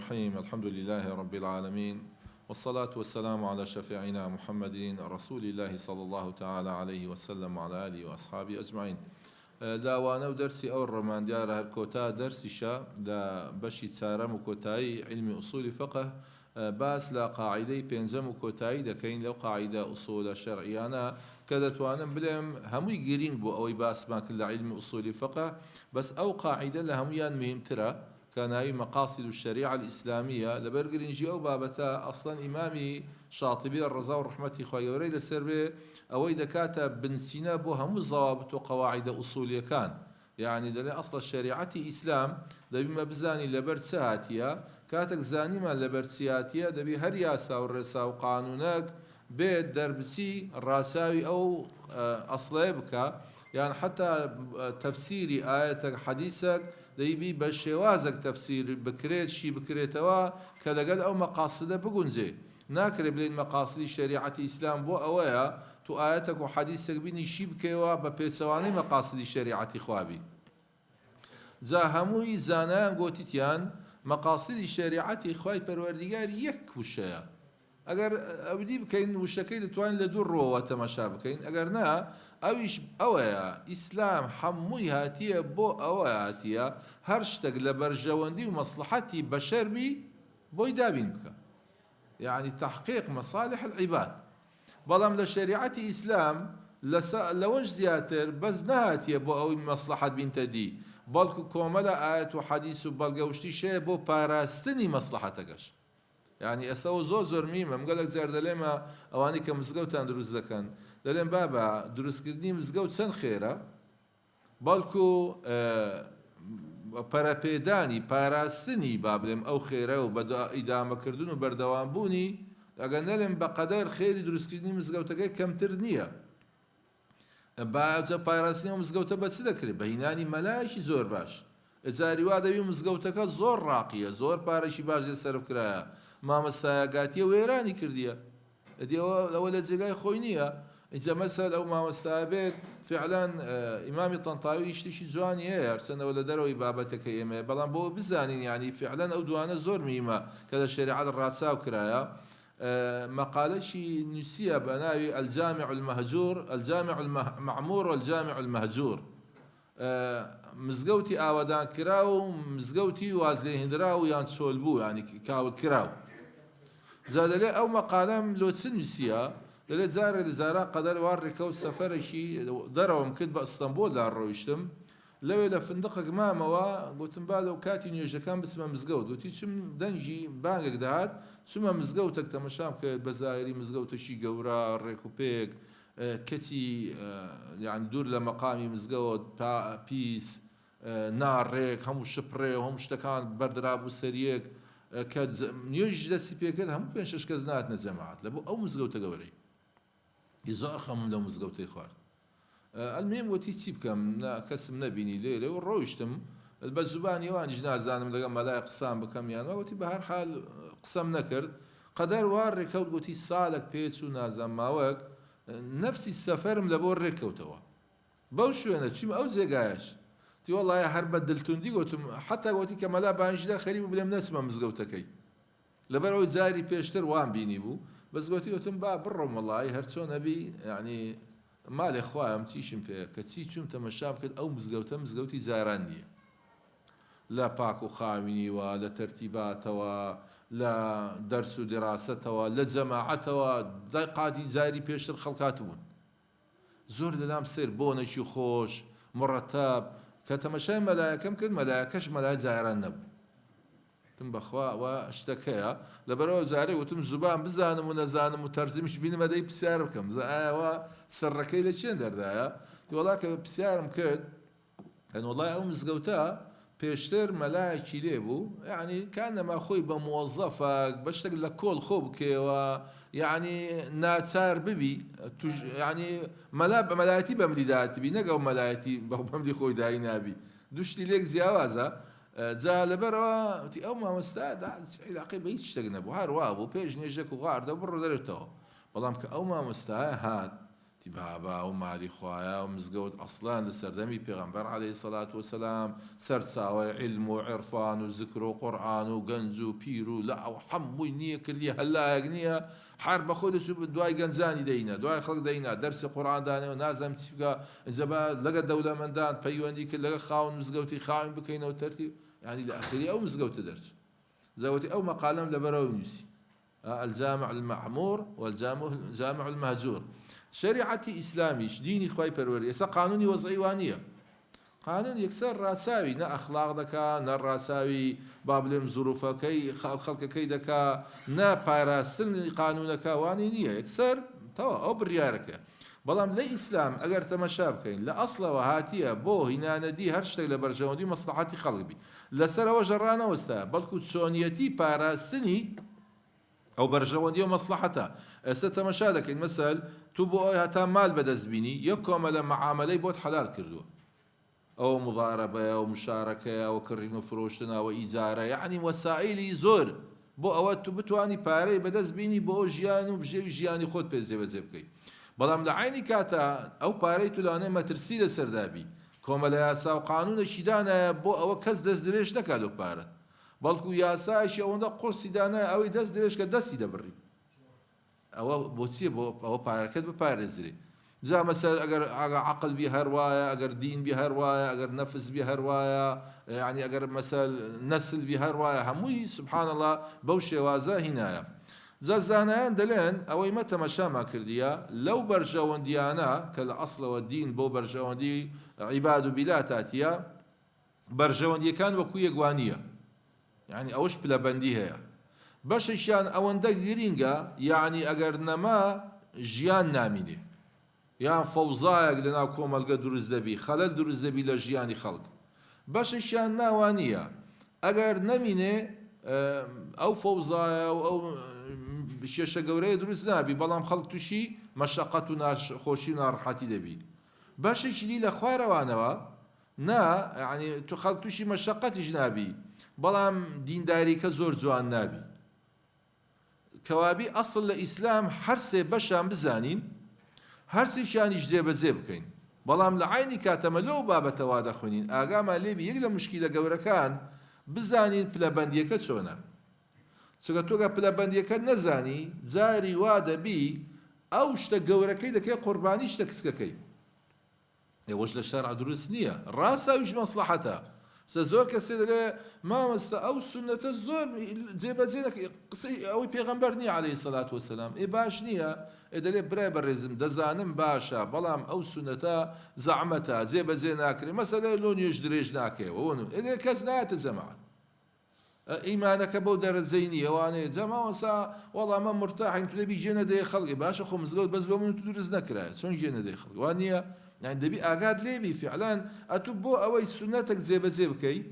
الرحيم. الحمد لله رب العالمين، والصلاة والسلام على شفيعنا محمد رسول الله صلى الله تعالى عليه وسلم وعلى آله وأصحابه أجمعين. لاوانە و دەرسی ئەو ڕۆماندیارە هەر کۆتا دەرسیشە لە بەشی چارەم و کۆتایی علمی ئوسولی فقه باس لە قاعدەی پێنجەم و کۆتایی دەکەین لەو قاعدە ئوسولە شەرعیانە کە دەتوانم بڵێم هەمووی گرنگ بوو ئەوەی باسمان کرد لە علمی ئوسولی فقه، بەس ئەو قاعدە لە هەمویان مهمترە کە ناوی مەقاصد الشریعة الإسلامية لەبەر گرنگی ئەو بابەتە ئەسڵەن ئیمامی شاطبی ڕەزا و ڕەحمەتی خۆی گەورەی لەسەر بێ ئەوەی دەکاتە بنسینە بۆ هەموو زەوابط و قەواعیدە ئوسولیەکان. یعنی دەڵێ ئەسڵە شریعەتی ئیسلام دەبیمە بزانی لەبەر چ هاتیە، کاتێک زانیمان لەبەر چی هاتیە دەبی هەر یاسا و ڕێسا و قانونەک بێت دەربچی ڕاساوی ئەو ئەسڵەیە بکە، یان حتا تەفسیری ئاەتێک حەدیثێک دەیبی بە شێوازێک تەفسیر بکرێت شی بکرێتەوە کە لەگەڵ ئەو مەقاصدە بگونجێ. ناکرێت بڵێن مەقاصدی شریعەتی ئیسلام بۆ ئەوەیە تو ئاەتێک و حەدیثێک بینی شی بکەوە بە پێچەوانەی مەقاصدی شریعەتی خوابی. جا هەمووی زانایان گۆتیتیان مەقاصدی شریعەتی خوای پەروەردیگار یەک وشەیە. ئەگەر ئەودی بکەین وشەکەی دەتوانین لە دوو ڕۆوە تەماشا بکەین، ئەگەر نا ئەویش ئەوەیە ئیسلام هەمووی هاتیە بۆ ئەوە هاتیە هەر شتێک لە بەرژەوەندی و مەسلحەتی بەشەر بی بۆی دابین بکە، یعنی تحقیق مصالح العباد. بەڵام لە شریعەتی ئیسلام لەوەش زیاتر بەس نهاتیە بۆ ئەوەی مەسلحەت بینتە دی، بەڵکو کۆمەلە ئاەت و حەدیث و بەڵگەوشتی شەیە بۆ پاراستنی مەسلحەتەکەش. یعنی ئێستا زۆر میمە گەلێک جار دەڵێمە ئەوانی کە مزگەوتان دروست دەکەن دەڵێن بابە دروستکردنی مزگەوت چەند خێرە، بەڵکو پەرەپێدانی پاراستنی با بڵێم ئەو خێرە و بە ئیدامەکردن و بەردەوامبوونی ئەگەر نەڵێم بەقەدەر خێری دروستکردنی مزگەوتەکەی کەمتر نییە. باجە پاراستنی مزگەوتە بە چ دەکرێت؟ بە هینانی مەلایەکی زۆر باش. ئەجاری وا دەبی مزگەوتەکە زۆر ڕاقیە، زۆر پارەشی باش لێ سەرف کرایە، مامەستایەگاتیە وێرانی کردیە، ئەوە لە جێگای خۆی نییە. ئینجا مەسەل ئەو مامەستایە بێت فعلان ئیمامی تەنتاوی شتێکی جوانی هەیە هەرچەندەوە لە دەرەوەی بابەتەکە ئێمە، بەڵام بۆ بزانین یعنی فعلان ئەو دوانە زۆر میمە کە لە شریعەت ڕاچاو کرایە. مقالەشی نووسیە بە ناوی الجامع المهجور، الجامع المعمور والجامع المهجور، مزگەوتی ئاوەدان کراو و مزگەوتی واز لێ هێنراو یان چۆلبوو ینی کاول کراو. جا دەڵێ ئەو مەقالەم لۆ چ نووسیە؟ دەڵێت جارێ لە زارا قەدەر وا ڕێکەوت سەفەرێکی دەرەوەم کرد بە ئەستەمبۆلدا ڕۆیشتم، لەوێ لە فندقێک مامەوە گوتم با لەو کاتی نوێژەکان بچمە مزگەوت، گوتی چم دەنگی بانگێک دەهات چمە مزگەوتێک تەمەشام کرد بە زایری مزگەوتەشی گەورە ڕێک و پێک کەچی یعنی دوور لە مەقامی مزگەوت پیس ناڕێک هەموو شپڕێ هەموو شتەکان بەردرابوو سەریەک کە نوێژ دەستی پێکرد هەموو پێنج شەش کەس نهاتنە جەماعەت لە بۆ ئەو مزگەوتە گەورەی. زۆر خەمم لەو مزگەوتەی خوارد. ئەلمێم وتی چی بکەم کەسم نەبینی لێرە و ڕۆیشتم بە زوبانی ئەوانیش نازانم لەگەڵ مەلای قسام بکەم یانەوە، وتی بە هەر حال قسەم نەکرد. قەدەر وا ڕێکەوت گوتی ساڵێک پێچ و نازانماوەک نەفسی سەفەرم لە بۆ ڕێکەوتەوە بەو شوێنە چیم ئەو جێگایش تی وەڵایە هەر بە دڵتوندی گوتم حتا گوتی کە مەلا بانشدا خەریب بڵێم نەچمە مزگەوتەکەی لەبەرەوەی جاری پێشتر وان بینی بوو، بەس گوتی وتم با بڕۆم وەڵی هەرچۆن نەبی یعنی مالێ خوایم چیشم پێ کە چی چوم تەمەشام کرد ئەو مزگەوتە مزگەوتی زاران نییە، لە پاک و خاوینیوە لە تەرتیباتەوە لە دەرس و دراستەوە لە جەماعەتەوە قاتی جاری پێشتر خەڵکات بوون. زۆر لەلام سێر بۆنێکی خۆش مڕەتەب کە تەمەشای مەلایەکەم کرد، مەلایەکەش مەلای جاران نەبوو. تم بەخوا ئەوە شتەکەیە لەبەرەوە جارێ وتم زوبان بزانم و نەزانم و تەرجمەش بینمە دەی پرسیار بکەم ئەوە سەرڕەکەی لە چێن دەردایە؟ وەڵا کە پرسیارم کرد هەن وەڵای ئەو مزگەوتە پێشتر مەلایەکی لێ بوو، یعنی کانەما خۆی بە موەزەفە بە شتێک لە کۆڵ خۆ بکەوە، یعنی ناچار ببی ینی مەلا بە مەلایەتی بەمری داهاتبی نەگەڵ مەلایەتی بەمری خۆی دایی نابی، دوشتی لێک جیاوازە. جا لەبەرەوە وتی ئەو مامۆستا عیلاقەی بە هیچ شتێک نەبوو، هەروە بوو پێش نوێژێک و غاردە بڕۆ دەرێتەوە. بەڵام کە ئەو مامۆستایە هات تبابا ومالي خوايا ومزقود أصلا لسردمي بيغمبر عليه الصلاة والسلام سرساوي علم وعرفان وذكر وقرآن وقنز وبيرو لا وحموي نية كردية هلا يقنية حرب خودس دواي قنزاني دينا دواي خلق دينا درس قرآن دانا ونازم تسبقى إذا بقى لقى دولة من دان بيواندي كل لقى خاون مزقوتي خاون بكينا وترتيب يعني لآخرية أو مزقوت درس زوتي أو مقالم لبراونيسي الجامع المعمور والجامع المهجور شريعتي إسلامي ديني خواي بروري إسا قانوني وضعي وانية قانون يكسر راساوي نا أخلاق دكا نا راساوي بابلم ظروفا كي خلق كي دكا نا باراستن قانونك واني نية يكسر توا أو بريارك بلام لا إسلام أجر تمشاب كين لا أصلا وهاتية بو هنا ندي هرشتك لبرجوندي مصلحتي خلقبي لسر وجرانا وستا بلكو تسونيتي باراستني أو برجوندي ومصلحتها ستمشادك المثل تبو هتا مال بدزبيني يكم على معاملة بوت حلال كردو أو مضاربة أو مشاركة أو كريم فروشتنا أو إزارة يعني وسائل زور بو أوت بتواني باري بدزبيني بو جيان وبجي جياني خود بيزي بزبكي بلام لعيني كاتا أو باري تلاني ما ترسيل سردابي كومل ياسا وقانون الشيدانة بو أو كز دزدريش نكالو بارت بلكو ياسا شي أوندا قرصي دانا أو دزدريش كدسي دبري أو بوتسي أو باركت ببارزري زي مثلا أجر عقل بها رواية أجر دين بها رواية أجر نفس بها رواية يعني أجر مثلا نسل بها رواية هموي سبحان الله بوشي وازا هنايا زانان دلين أو متى مشى ما كرديا لو برجون ديانا كالأصل والدين بو برجون دي عباد بلا تاتيا برجون دي كان وكوية قوانية يعني أوش بلا بنديها باش شان أوندا جرينجا يعني أجر نما جيان ناميني يعني فوزايق لنا كومالقا دروز دبي خلال دروز دبي لجياني خلق باش شان ناوانية أجر نميني أو فوزايا أو شيشة قورية دروز نابي بلام خلق تشي مشاقتنا خوشينا راحتي دبي باش يشلي لخوارا وانوا نا يعني تخلق تشي مشاقتي جنابي بلام دين داري كزور زوان نابي كوابي أصل الإسلام حرسي بشام بزانين هرسي شان يجدي بزيبكين بلام لعيني كاتم لو بابا توادا خونين آقاما ليبي يقدر مشكلة قوركان بزانين بلا بنديكا چونا سوكتوكا بلا بنديكا نزاني زاري وادا بي أو شتا قوركي دكي قرباني شتا كسككي يوش للشارع دروس نية راسا وش مصلحتها سزور كسيد ما مس أو سنة الزور زي بزينك أو بيغمبرني عليه الصلاة والسلام باش نية إذا بري برزم دزانم باشا بلام أو سنة زعمتها زي بزيناكري مثلا لون يجدريج ناكي وون إذا كزنات الجماعة إيمانك بودر الزينية وأنا جماعة وسا والله ما مرتاح أنت تبي جينا دي خلق باشا خو مزقود بس بمن تدرس نكرة شون جينا دي خلق وأنا يعني دبي أقعد ليبي فعلا أتبو أوي سنتك زي بزيبكي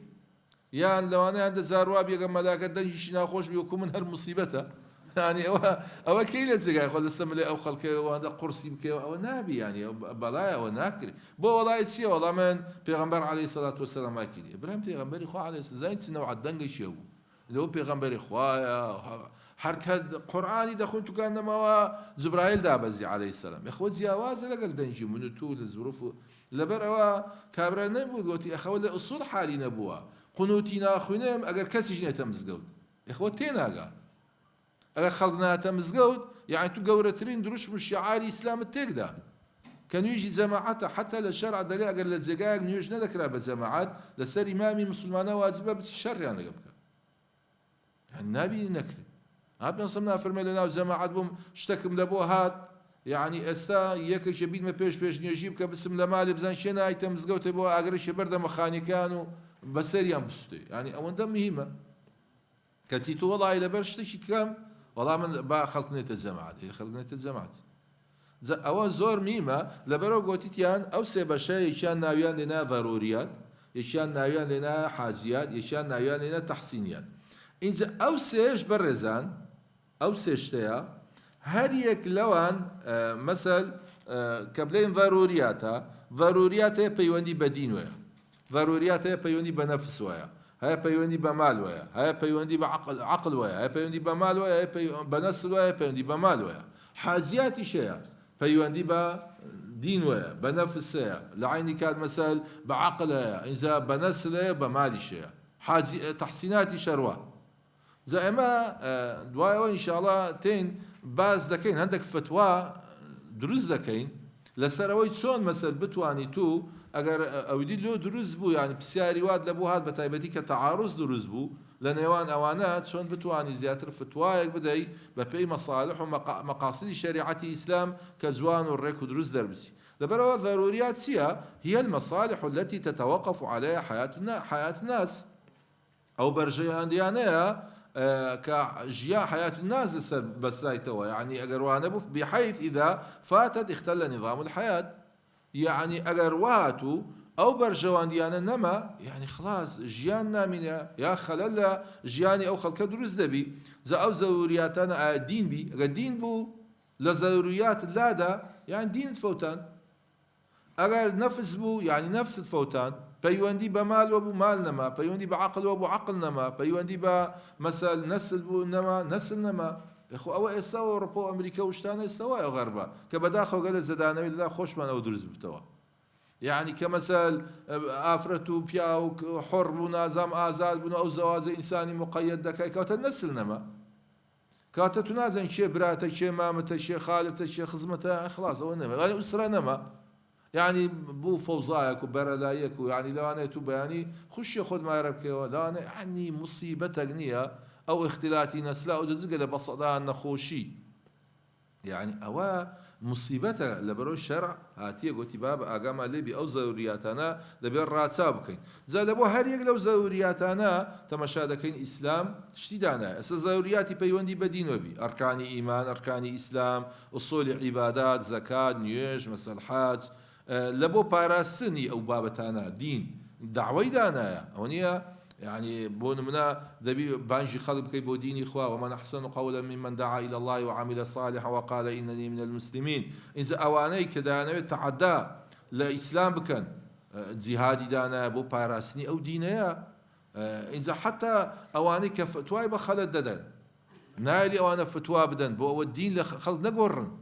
يعني لو أنا عند زارواب يا ملاك دنجي ناخوش بيكون من هالمصيبته يعني أو كيلة زي يقول السملة أو خلك وهذا قرصي بكي أو نابي يعني بلايا وناكري بو والله يتسي والله من بيغمبر عليه الصلاة والسلام ما كذي إبراهيم بيغمبر إخوة عليه زين سنوع الدنجي شو اللي هو بيغمبر إخوة حركة قرآني دخلت كان ما زبرائيل دابزي عليه السلام إخوة زياواز لقل دنجي من طول الظروف لبروا كابرا نبوا قلتي أخوة الأصول حالي نبوا قنوتنا خنم أجر كسي جنيت مزجود إخوة تيناجا أجر خلقنا تمزجود يعني تجورترين دروش مش شعار إسلام التجدا كانوا يجي جماعات حتى للشرع دليل أجر للزجاج نيوش نذكر بجماعات لسر إمامي مسلمان واجبة بس الشر يعني قبل النبي نكري هابنا صمنا فرمي لنا وجماعات بهم اشتكم لبوهات يعني استا يك جبين ما بيش نجيبك بسم لمال بزن شنا ايتم زغوت بو اغرش برده مخانيكانو بسريان بستي يعني اون دم مهمه كتيتو والله الى برشتي كم والله من با خلقنا الجماعات خلقنا الجماعات او زور ميمه لبرو غوتيتيان او سبشه يشان ناويان لنا ضروريات يشان ناويان لنا حاجيات يشان ناويان لنا تحسينيات إذا أو سيش برزان أو سيشتيا هريك لوان مثل كبلين ضرورياتها بيوندي بدين ويا ضرورياتها بيوندي بنفس ويا هاي بيوندي بمال ويا هاي بيوندي بعقل ويا هاي بيوندي بمال ويا هاي بنفس ويا بيوندي بمال ويا حاجيات شيء پەیوەندی بە دین وەیە بە نەفسەیە لە عینی کات مەسەل بە عەقلەیە ئینجا بە نەسلەیە بە مالیشەیە تەحسیناتی شەروە جا ئێمە دوایەوە ئینشاڵڵا تێن باز دەکەین هەندێک فتوا دروست دەکەین لەسەرەوەی چۆن مەسەل بتوانی تو ئەگەر ئەودی لۆ دروست بوو یانی پرسیاری وات لەبوو هات بە تایبەتی کە تەعاڕوز دروست بوو لە نێوان ئەوانە چۆن بتوانی زیاتر فتوایەک بدەی بە پێی مەصالح و مەقاصدی شریعەتی ئیسلام کە جوان و ڕێک و دروست دەربسی لەبەرەوە ضروريات چییە هي المصالح التي تتوقف عليها حياة الناس ئەو بەرژەیاندیانەیە کە ژیا حياة الناس لەسەر بەسرایتەوە يعني ئەگەر وانە بوو بحيث إذا فاتت اختل نظام الحياة يعني ئەگەر وهاتوو ئەو بەرژەواندیانە نەما يعني خلاص ژیان نامینە یا خەلەل لە ژیانی ئەو خەڵکە دروست دەبی جا ئەو زەوریاتانە ئایا دین بی ئەگەر دین بوو لە زەوریات لادا يعني دینت فەوتان ئەگەر نەفس بوو يعني نەفست فەوتان پەیوەندی بە مالوە بوو مال نەما پەیوەندی بە عەقڵەوە بوو عەقڵ نەما پەیوەندی بە مەسەل نەسل بوو نەما نەسل نەما خۆ ئەوە ئێستا ئەوڕۆپا و ئەمریکا و شتانە ئێستا وایە غەربە کە بەداخەوە گەلە زەدانەوەی لەلا خۆشمان ئەو دروست بتەوە يعني كمثل ئافرەت و پیا و حڕ بوو نازام ئازاد بوون ئەو زەوازە ئینسانی مقەیەد دەکای کەواتە نەسل نەما کاتە تو نازانین چێ براتە چێ مامەتە چێ خالتە چێ خزمەتە خلاص ئەوە نەما ئوسرە نەما يعني بوو فەوزایەک و بەرەلایەک و يعني لەوانەیە تو بەیانی خوشی خۆت مارە بکەوە لەوانەیە يعني موسیبەتێک نییە ئەو اختلاتی نەسلا ئەو جزگە لە بەسەدان نەخۆشی يعني ئەوە مصیبەتە لەبەرەوەی شەرع هاتیە گوتی با بە ئاگامان لێبی ئەو زەوریاتانە دەبێت ڕاچا بکەین جا لەبۆ هەر یەک لەو زەوریاتانە تەمەشا دەکەین ئیسلام شتی دانایە ئەستا زەوریاتی پەیوەندی بە دینەوەبی ئەرکانی ئیمان ئەرکانی ئیسلام ئوسولی عیبادات زەکات نوێژ مەسەل حاج لەبۆ پاراستنی ئەو بابەتانە دین داوای دانایە ئەو نییە يعني بون منا دبي بانجي خلق كي بوديني إخوة ومن أحسن قولا ممن دعا إلى الله وعمل صالحا وقال إنني من المسلمين إذا أواني كدانا تعدى لإسلام بكن جهادي دانا بو باراسني أو دينيا إذا حتى أواني كفتواي بخلد ددن نالي أوانا فتوا بدن بو الدين لخلق نقرن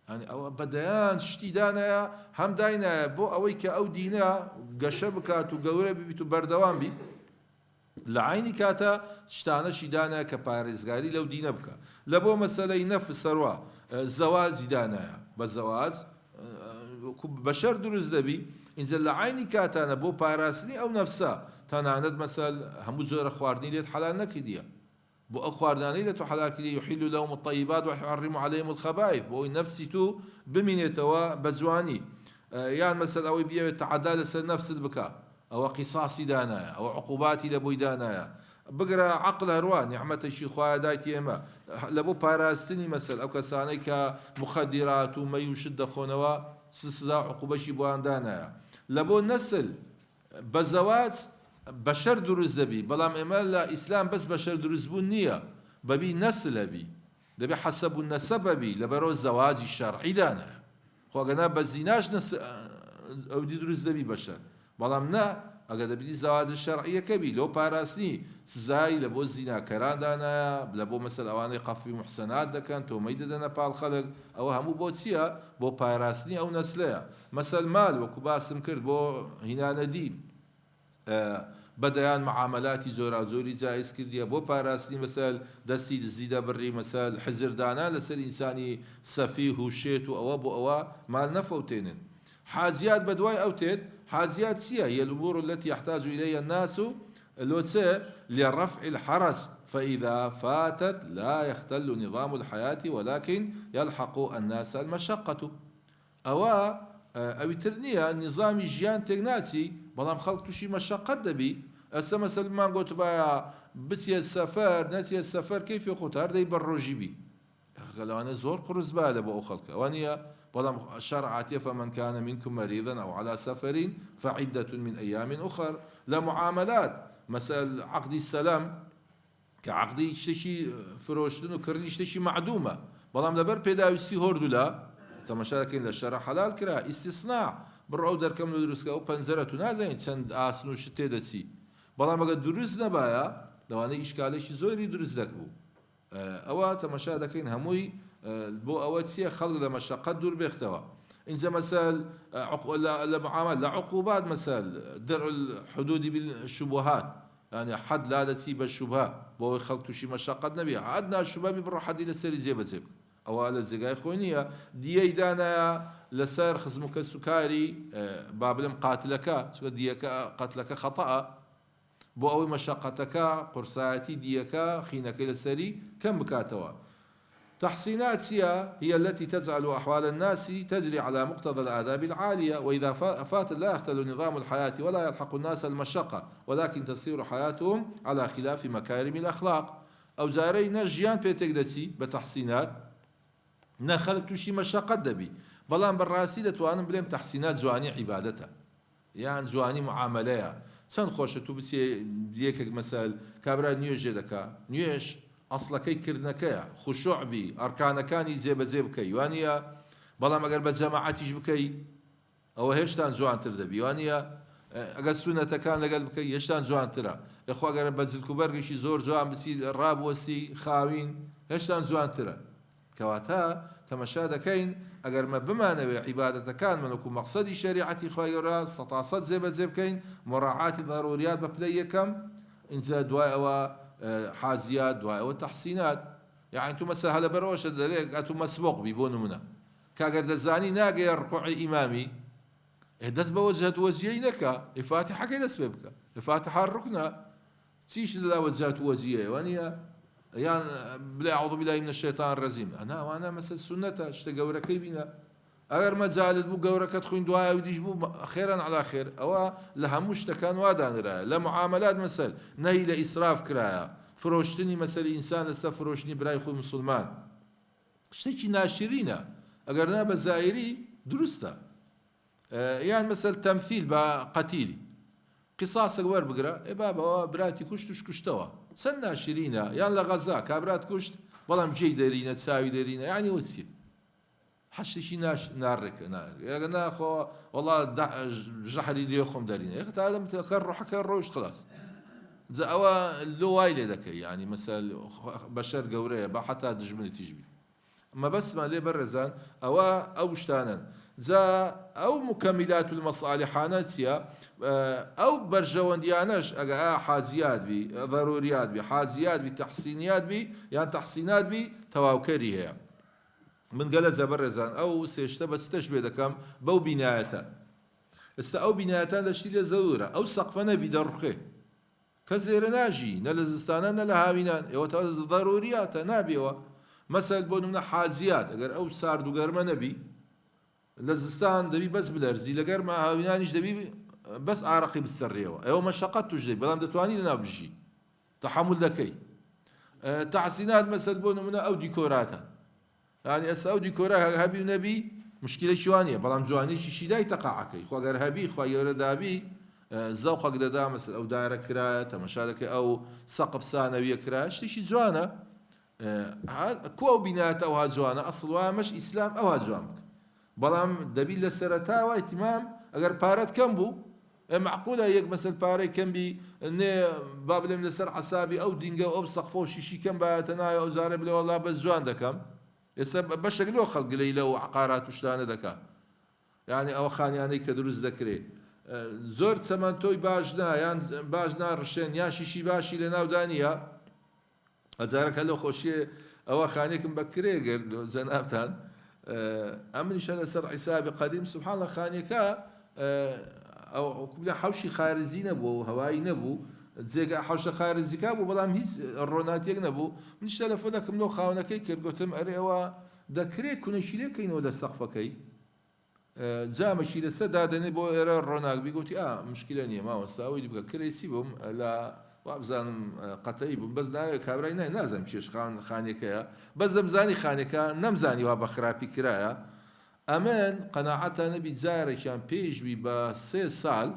يعني أو بديان شتي دانا هم داينا بو أويك أو دينا قشبكات وقورة بيتو بردوان بي لعيني كاتا شتانشي دانا كبارزغاري لو دينا بكا لبو مسألة نفس سروا الزواج دانا بالزواج بشر دروز دبي إنزا لعيني كاتا نبو باراسني أو نفسا تناند مثلا همو زور خواردني ليت حلال نكديا بو أخوارداني ليت حلال كديا يحل لهم الطيبات ويحرم عليهم الخبائث بو نفسي تو بمينيتوا بزواني يعني مثلا أو بيا تعدال سر نفس البكاء أو قصاصي دانايا أو عقوباتي لبوي دانايا بقرا عقل هروان نعمة الشيخ خوايا دايتي إما لبو باراستني مثلا أو كساني كمخدرات وما يشد خونوا سزا عقوبة بوان دانايا لبو نسل بزواج بشر دروز دبي بلام إما لا إسلام بس بشر دروز بو نية ببي نسل بي دبي حسب النسب بي لبرو الزواج الشرعي دانايا خواقنا بزيناش نسل أو دي دروز دبي بشر بەڵام نا ئەگە دەبیدی زەواجە شەرعیەکە بی لەو پاراستنی سزای لە بۆ زیناکەران دانایە لە بۆ مەسەل ئەوانەی قەفی موحسەنات دەکەن تۆمەی دەدەنە پاڵ خەڵک ئەوە هەموو بۆ چییە بۆ پاراستنی ئەو نەسلەیە مەسەل مال وەکو باسم کرد بۆ هینانەدی بەدەیان معاملاتی زۆرا زۆری جایز کردیە بۆ پاراستنی مەسەل دەستی دزی دەبڕی مەسەل حزردانە لەسەر ئینسانی سەفیه و شێت و ئەوە بۆ ئەوە مال نەفەوتێنن حاجیات بەدوای ئەو تێت حاجيات سيا هي الأمور التي يحتاج إليها الناس لرفع الحرج فإذا فاتت لا يختل نظام الحياة ولكن يلحق الناس المشقة أو ترنيا نظام جيان تغناتي بلام خلق شي مشقة دبي أسا مثلا ما قلت بقى بسي السفر ناسي السفر كيف يخوتار دي بالروجي بي قالوا أنا زور قرز بالة بأو خلق وانيا بلام شرعت فمن كان منكم مريضا أو على سفر فعدة من أيام أخر لا معاملات مثل عقد السلام كعقد يشتشي فروشتن وكرني يشتشي معدومة بلام لبر بيداوسي هوردولا تماشاكين للشرع حلال كرا استثناء برعو در كم ندرس أو بنزرة نازين چند آسنو شتى دسي بلام أقد درس نبايا دواني إشكاليش زوري درس دكبو أو تماشاكين هموي بۆ ئەوە چییە خەڵک لە مەشەقەت دوور بێختەوە اینجا مەسەل لە معامل لە عقوبات مەسەل دەرء الحدود بالشبهات يعني حد لا دەچی بە شوبهە بۆ ئەوەی خەڵک تووشی مەشەقەت نەبێ ئەدنا شوبهەبی بڕۆ حەدی لەسەری جێبەجێ بکە ئەوە لە جێگای خۆی نییە دیەی دانایە لەسەر خزم و کەس و کاری با بڵێم قاتلەکە چونکە دیەکە قەتلەکە خەتەئە بۆ ئەوەی مەشەقەتەکە قورسایەتی دیەکە خینەکەی لەسەری کەم بکاتەوە تحسينات هي التي تجعل أحوال الناس تجري على مقتضى الآداب العالية وإذا فات لا يختل نظام الحياة ولا يلحق الناس المشقة ولكن تصير حياتهم على خلاف مكارم الأخلاق أو زاري نجيان بيتقدتي بتحسينات نخلق توشي مشقة دبي بلان بالراسي دتوانم بليم تحسينات زواني عبادته يعني زواني معاملة سن خوشتو بسي ديكك مثلا كابرا نيوش دكا نيوش ئەسڵەکەی کردنەکەیە خوشوعبی ئەرکانەکانی جێبەجێ بکەی وانە بەڵام ئەگەر بە جەماعەتیش بکەی ئەوە هێشتان جوانتر دەبی وانە ئەگەر سونەتەکان لەگەڵ بکەی هێشتان جوانترە یخوا ئەگەر بە جلکوبەرگێکی زۆر جوان بچی ڕابوەسی خاوین هێشتان جوانترە کەواتە تەمەشا دەکەین ئەگەر مە بمانەوێ عیبادەتەکان منوەکو مەقسەدی شەریعەتی خۆی گەورە سەتاسەد جێبەجێ بکەین مراعاتی ضروریات بە پلەی یەکەم اینجا دوای ئەوە حازيات دواء والتحسينات يعني انتم مثلا هذا بروش دليك انتم مسبوق بيبون منا كاجر دزاني ناقي ركوع امامي دز بوجهه وجهينك الفاتحه كي دز بك الفاتحه الركنه تيش لا وجهه وجهيه وانيا يعني بلا اعوذ بالله من الشيطان الرجيم وانا مثل سنته اشتقوركي بينا اگر ما زالت بو قورك تخوين دعاء وديش بو خيرا على خير او لها مشتكان وادان راه لا معاملات مثل نهي لاسراف كرايا فروشتني مثل انسان لسه فروشني براي خو مسلمان شتي ناشرينا اگر نا بزايري درسته يعني مثل تمثيل بقتيلي قصاص ور بقرا اي بابا براتي كشتش كشتوا سن ناشرينا يعني لغزا كابرات كشت والله مجي دارينا تساوي دارينا يعني وسي حشتشي نارك نار يا اخو والله جحري ليخم دارينا يا اخي هذا متكرر روحك الروش خلاص زاوا لو وايله ذاك يعني مثلا بشر قوريه حتى دجمني تجبي اما بس ما لي برزان او شتانا زا او مكملات المصالحانات او برجوان ديانش حازيات بي ضروريات بي حازيات بي تحسينيات بي يعني تحسينات بي تواوكري هي من قال زبرزان او سيشتا بس تشبه دكم بو بنايته او بنايته لشتي زوره او سقفنا بدرخه كزير ناجي نلزستانا نلهاوينان ايوه ضروريات نابيوا مثلا بون من حازيات اگر او ساردو گرمه نبي لزستان دبي بس بلرزي لگر ما هاوينانيش دبي بس عرقي بالسريوه ايوه مشقات تجدي بلام دتواني لنا بجي تحمل دكي تحسينات مثلا بون من او ديكوراتها يعني اس او ديكورا هبي نبي مشكله شوانيه بلام جواني شي داي تقاعكي خو اگر هبي خو يردابي ذوقك ددا مثلا او دائره كرايه تماشادك او سقف ثانويه كرايه شي جوانه كو بنات او هاجوانا اصلا مش اسلام او هاجوانك بلام دبيل لسرتا واهتمام اگر بارات كم بو معقوله يك مثلا باري كم بي ان باب لم لسر حسابي او دينجا او سقفو شي كم باتنا او زاره بلا والله بس جوان دكم يسب بشكل خلق ليله وعقارات وشتانه دكا يعني او خانياني كدروز ذكري زۆر چەمەندۆی باشنا یان باشنا ڕشێن یا شیشی باشی لە ناو دانیە هەجارەکە لەو خۆشیە ئەوە خانێکم بەکرێ گرت زەنابتان ئەمنیشە لەسەر حیسابی قەدیم سوبحان الله خانێکە ئەو حەوشی خارزی نەبوو و هەوایی نەبوو جێگە حەوشە خارزیکا بوو بەڵام هیچ ڕۆناتێک نەبوو منیش تەلەفۆنەکەم لەو خاوەنەکەی کرد گوتم ئەرێ ئەوە دەکرێت کونەشیرێکەینەوە لە سەقفەکەی جامشي لسه دني بو روناق بيقولي مشكله نيه ما وساوي يبقى كريسي بهم لا وابزان قطعي بهم بس دا كابراي لازم شيش خانيكا بس زمزاني خانيكا نمزاني وابا خرابي كرايا امان قناعتنا بيتزاري كان بيج بي 3 سال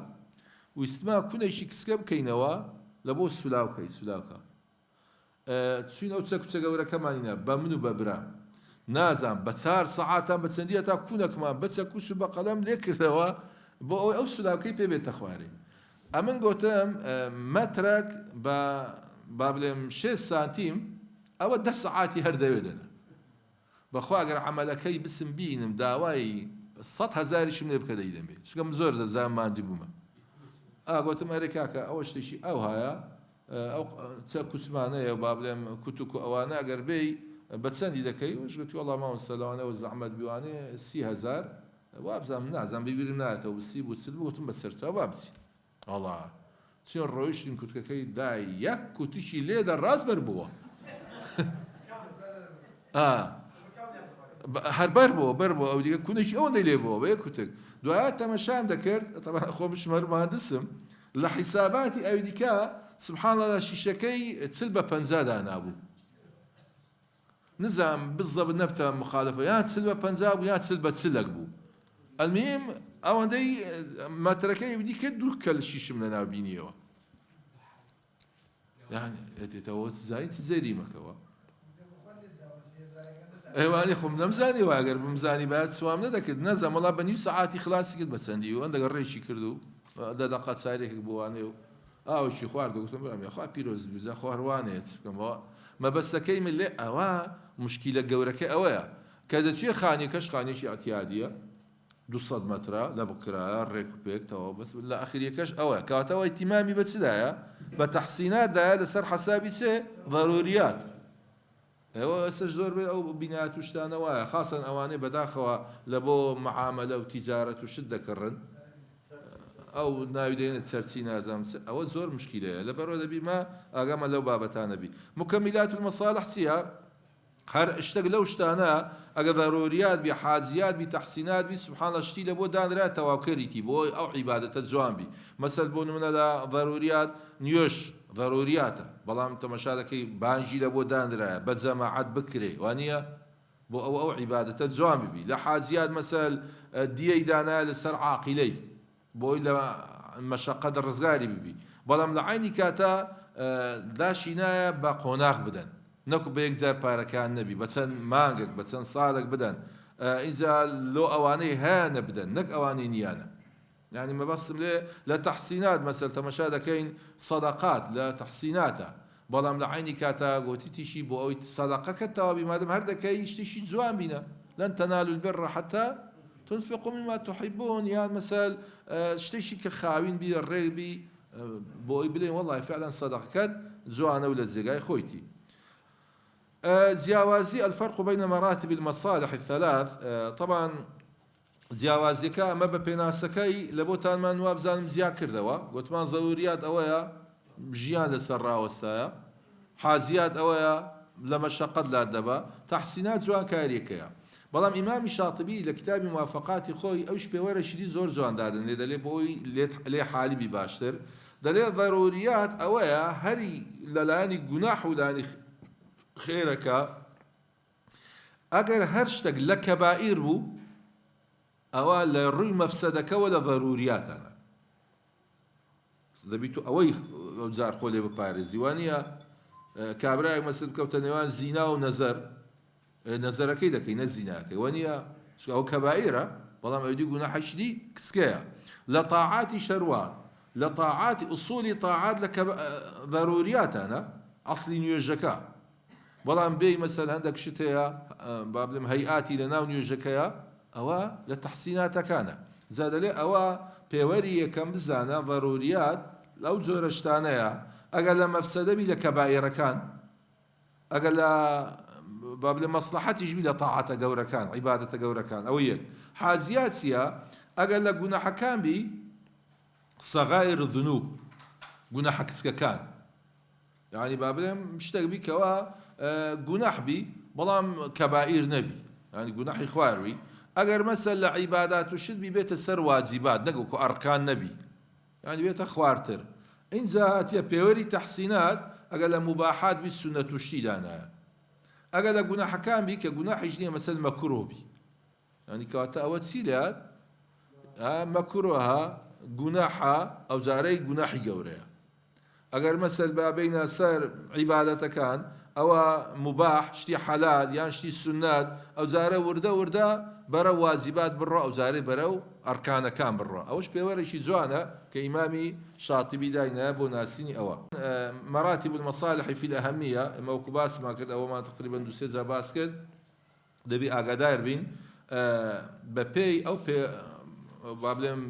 ويستما كل شيء كسكب كينوا لبو سلاوكا تشين او تسكو كمان بمنو ببرا نازم بسار ساعات بتسنديه تا كونك ما بتسكوس بقلم لكروا بو او سلاوكي بيت اخواري امن قوتم مترك بابلم 6 سنتيم او 10 ساعات هردويدنا بەخوا ئەگەر عەمەلەکەی بسم بینم داوای 100,000 لێ بکە دەیدەم بێت چکەم زۆر دەزانم ماندوو بوومە گوتم ئەرێ کاکە ئەوە شتێکی ئەو هەیە ئەو چە کوسمانەیە با بڵێم کوتوک و ئەوانە ئەگەر بێی بە چەندی دەکەی وش گوتی وەڵام ماوەسەلەوانەوە زەحمەت بیوانێ 30,000 وابزانم نازانم ببیرم نایەتەوە 30 بوو چل بوو وتم بە سەرچاو وابچی وەڵا چۆن ڕۆیشتین کوتکەکەی دای یەک کوتیشی لێدە ڕاست بەر بووە هەر بەر بووە ئەو دیگە کونێکی ئەوەندەی لێ بووە بە یەک کوتک دوایە تەمەشام دەکرد خۆ بشمەر مهندسم لە حیساباتی ئەوی دیکە سبحان الله شیشەکەی چل بە 50 دانابوو نزام بالضبط نبتە مخالفە یا چل بە 50 بوو یا چل بە چلک بوو المهم ئەوەندەی مەترەکەی دیکە دوو کە لە شیشم لە ناو بینیەوە یعنی ئەدێتەوە زای چ زەری مەکەوە ئەیوانی خۆم نەمزانی واگەر بمزانی باید سوام نەدەکرد نەزانم وەڵا بە نیو سەعاتی خلاسی کرد بە چەندی و ئەندەگە ڕێکی کرد و دە دەقە چارێکێک بوانێ و ئاوشی خوارد گوتم بەڵام خوا پیرۆز دوزە خواروانێت بکەمەوە مەبەستەکەی من لێ ئەوە مشکیلە گەورەکە ئەوەیە کە دەچێ خانێکەش خانێکی ئەتیادیە 200 مترە لە بکرایە ڕێک و پێکتەوە بەس لە ئەخریەکەش ئەوە کاتەوە ئیتیمامی بە چدایە بە تەحسیناتدایە لەسەر حەسابی سێ ضەروریات ئێوە ئەسەر زۆر بێ ئەو بینات و شتانە وایە خاصن ئەوانەی بەداخەوە لە بۆ مەعامەلە و تیجارەت و شت دەکڕن ئەو ناوی دێنێت سەرچی نازام ئەوە زۆر مشکیلەیە لەبەرەوە دەبی ما ئاگامە لەو بابەتانە بی مکەمیلات المەصالح چییە هەر شتێک لەو شتانە ئەگە ضەروریات بی حاجیات بی تەحسینات بی سبحان الله شتی لە بۆ دانرا تەواوکەریتی بۆی ئەو عیبادەتە جوان بی مەسەل بۆ نمونە لە ضەروریات نوێش ضەروریاتە بەڵام تەمەشا دەکەی بانجی لە بۆ دانرایە بە جەماعەت بکرێ وانە بۆ ئەو عیبادەتە جوان ببی لە حاجیات مەسەل دیەی دانا لەسەر عاقیلەی بۆی لە مەشەقەت ڕزگاری ببی بەڵام لە عینی کاتە داشی نایە بە قۆناغ بدەن نەکو بە یەکجار پارەکان نەبی بە چەند مانگێک بە چەند ساڵێک بدەن ئینجا لۆ ئەوانەی هەیە بدەن نەک ئەوانەی نیانە يعني مەبەستم لێ لە تەحسینات مەسەل تەمەشا دەکەین سەدەقات لە تەحسیناتە بەڵام لە عینی کاتە گوتی تیشی بۆ ئەوی سەدەقەکە تەواوی مادەم هەر دەکەی شتێکی جوان بینە لەن تەنالوا البر حتى تنفقوا مما تحبون یان مەسەل شتێکی کە خاوین بی ڕێ بی بۆ ئەوی بڵێن وەڵڵی فعلا سەدەقەکەت جوانە و لە جێگای خۆیتی جیاوازی الفرق بين مراتب المصالح الثلاث طبعا جیاوازیەکە ئەمە بە پێناسەکەی لە بۆتانمان وابزانم زیا کردەوە گوتمان ضەروریات ئەوەیە ژیان لەسەر ڕاوەستایە حاجیات ئەوەیە لە مەشەقەت لات دەبە تەحسینات جوان کاریەکەیە بەڵام ئیمامی شاتبی لە کتابی موافقاتی خۆی ئەوش پێوەرەشی زۆر جوان دادن لێ دەلێ بۆی لێ حالیبی باشتر دەلێ ضەروریات ئەوەیە هەری لەلایەنی گوناح و لایەنی خێرەکە ئەگەر هەر شتێک لە کەبائیر بوو ئەوە لە ڕووی مەفسەدەکەوە لە ضەروریاتانە دەبیت و ئەوەی جار خۆ لێ بپارێزی وانە کابرایەک مەسەل کەوتە نێوان زینا و نەزەر نەزەرەکەی دەکەی نە زیناکەی وانە ئەو کەبائیرە بەڵام ئەودی گوناحەشی کچکەیە لە تاعاتی شەروان لە تاعاتی ئوسولی تاعات لە ضەروریاتانە ئەسڵی نوێژەکە بەڵام بێی مەسەل هەندێک شت هەیە با بڵێم هەیئاتی لە ناو نوێژەکەیە ئەوە لە تەحسیناتەکانە زادە لێ ئەوە پێوەری یەکەم بزانە ضەروریات لەو جۆرە شتانەیە ئەگەر لە مەفسەدەبی لە کەبائیرەکان ئەگەر لە با بڵێم مەسلەحەتیش بی لە تاعاتە گەورەکان عیبادەتە گەورەکان ئەوە یەک حاجیات چییە ئەگەر لە گوناحەکان بی سەغایر ذنوب گوناحە کچکەکان یعنی با بڵێم شتێک بی کەوە گوناح بی بەڵام کەبائیر نەبی ینی گوناحی خواروی ئەگەر مەسەل لە عیبادات و شت بی بێتە سەر واجیبات نەگوکو ئەرکان نەبی ینی بێتە خوارتر ئینجا هاتیە پێوەری تەحسینات ئەگەر لە مباحات بی سونەت و شتی دانایە ئەگەر لە گوناحەکان بی کە گوناحیش نییە مەسەل مەکروه بی ینی کەواتە ئەوە چی لات مەکروهە گوناحە ئەو جارەی گوناحی گەورەیە ئەگەر مەسەل بابینە سەر عیبادەتەکان ئەوە مباح شتی حەلال یان شتی سونەت ئەو جارە وردە بەرە واجیبات بڕۆ ئەو جارەی بەرە و ئەرکانەکان بڕۆ ئەوش پێوەرێکی جوانە کە ئیمامی شاتبی داینە بۆ ناسینی ئەوە مراتب المصالح في الأهمية ئەمە وەکو باسمان کرد ئەوەمان تقریبا 2-3 جار باس کرد دەبی ئاگادار بین بە پێی ئەو پێ با بڵێم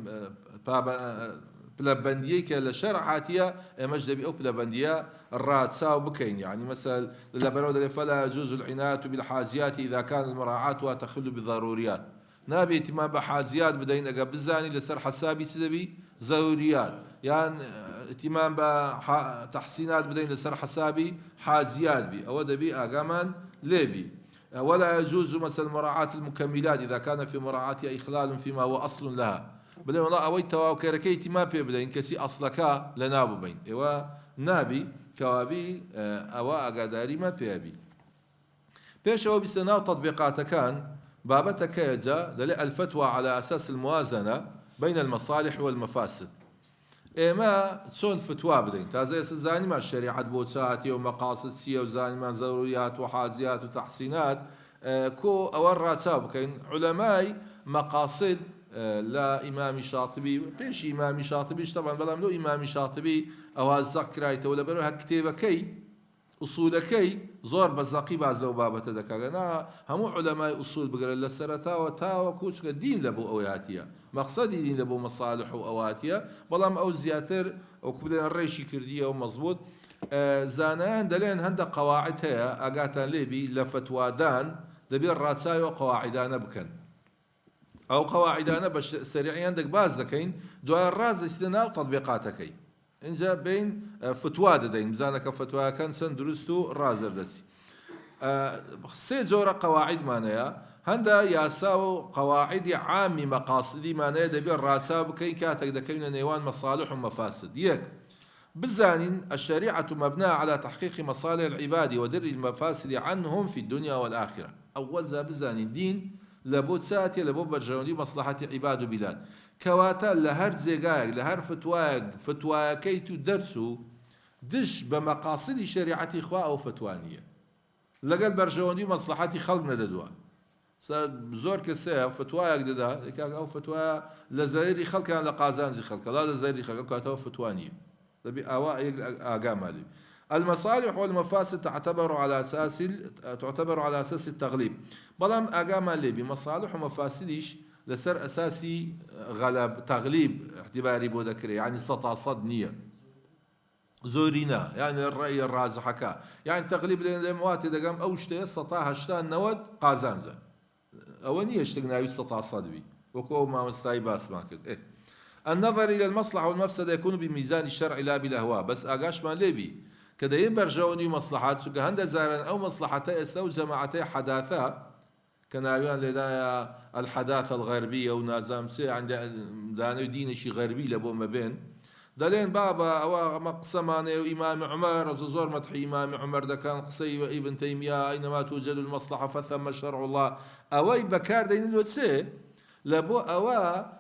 پلەبەندیەی کە لە شەرع هاتیە ئێمەش دەبی ئەو پلەبەندیە ڕاچاو بکەین يعني مثلا لەبەرەوە دەڵێ فلا يجوز العناية بالحاجيات إذا كان المراعاة تخل بالضروريات نابێت اهتمام بە حاجیات بدەین ئەگە بزانی لەسەر حسابی چ دەبی ضروريات یان اهتمام بە تحسینات بدەین لەسەر حسابی حاجیات بی ئەوە دەبی ئاگامان لێبی ولا يجوز مثلا مراعاة المكملات إذا كان في مراعاتها إخلال فيما هو أصل لها بڵێ وڵا ئەوەی تەواوکەرەکەی تیما پێ بدەین کەسی ئەسڵەکە لە نابوو بین ئێوە نابی کەوابی ئەوە ئاگاداریمە پێبی پێشەوە بیستە ناو تەطبیقاتەکان بابەتەکەیەجا دەڵێ الفتوى على أساس الموازنة بين المصالح والمفاسد ئێمە چۆن فتوا بدەین تازە ئێستا زانیمان شەریعەت بۆ چاتی و مەقاسد چییە و زانیمان زەروریات و حاجیات و تەحسینات کۆ ئەوە ڕاچاو بکەین عولەمای مەقاسد لا ئیمامی شاتبی پێش ئیمامی شاتبیش طبعا بەڵام لەو ئیمامی شاتبی ئەوە زەق کرایتەوە لەبەرەوە هەر کتێبەکەی ئوسوولەکەی زۆر بە زەقی باز لەو بابەتە دەکەگەنا هەموو عولەمای ئوسوول بگرن لە سەرەتاوە تاوەکو چکە دین لە بۆ ئەوەی هاتیە مەقسەدی دین لە بۆ مەصالح و ئەواتیە بەڵام ئەو زیاتر وەکو بڵێن ڕێشی کردیە و مەزبوط زانایان دەڵێن هەندێک قەواعید هەیە ئاگاتان لێبی لە فتوادان دەبێت ڕاچاوی قەواعیدانە بکەن ئەو قەواعیدانە بە سەریعیان دەک باز دەکەین دوای ڕاز دەچێتە ناو تەطبیقاتەکەی اینجا بین فتوا دەدەین بزانە کە فتوایەکان چەند دروست و ڕاز دەردەچی سێ جۆرە قەواعیدمانەیە هەندە یاسا و قەواعیدی عامی مەقاسدیمانەیە دەبێت ڕاچاو بکەین کاتێک دەکەینە نێوان مەصالح و مەفاسد یەک بزانين الشريعة مبناة على تحقيق مصالح العباد ودرء المفاسد عنهم في الدنيا والآخرة أول ذا بزانين دين لبو ساتي لبو برجوني مصلحة عباد وبلاد كواتا لهر زيغايق لهر فتواكيتو درسو دش بمقاصد شريعة إخوة أو فتوانية لقل برجوني مصلحة خلق نددوا زور كسا فتوايق ددا أو فتوى لزايري خلق لە قازانزی خەڵکە لا لەزایری خەڵکە کاتەوە فتوانیە دەبی ئەوە ئاگامالی المصالح والمفاسد تعتبر على أساس التغليب بەڵام ئاگامان لێبی مصالح ومفاسدیش لەسەر ئەساسی تغليب اعتباری بۆ دەکرێت يعني سەتاسەد نییە زۆرینا يعني الرأي الراجحەکە يعني تغليب لێم واتێ دەگەم ئەو شتەیە سەتا هەشتا نەوەد قازانزە ئەوە نییە شتێک ناوی سەتاسەد بی وەکو ئەو مامۆستایی باسمان کرد النظر إلى المصلحة والمفسدة يكون بميزان الشرع لا بالأهواء بس آقاش ما ليبي كده ينبرجوني مصلحات سوك هند زارن أو مصلحتي استو جماعتي حداثة كناويان لدايا الحداثة الغربية ونازام سي عند دانو دين شي غربي لبو ما بين دلين بابا أو مقسماني وإمام عمر وزور مدح إمام عمر ده كان قصي ابن تيمية أينما توجد المصلحة فثم شرع الله أوي بكار دين الوتسي لبو أوا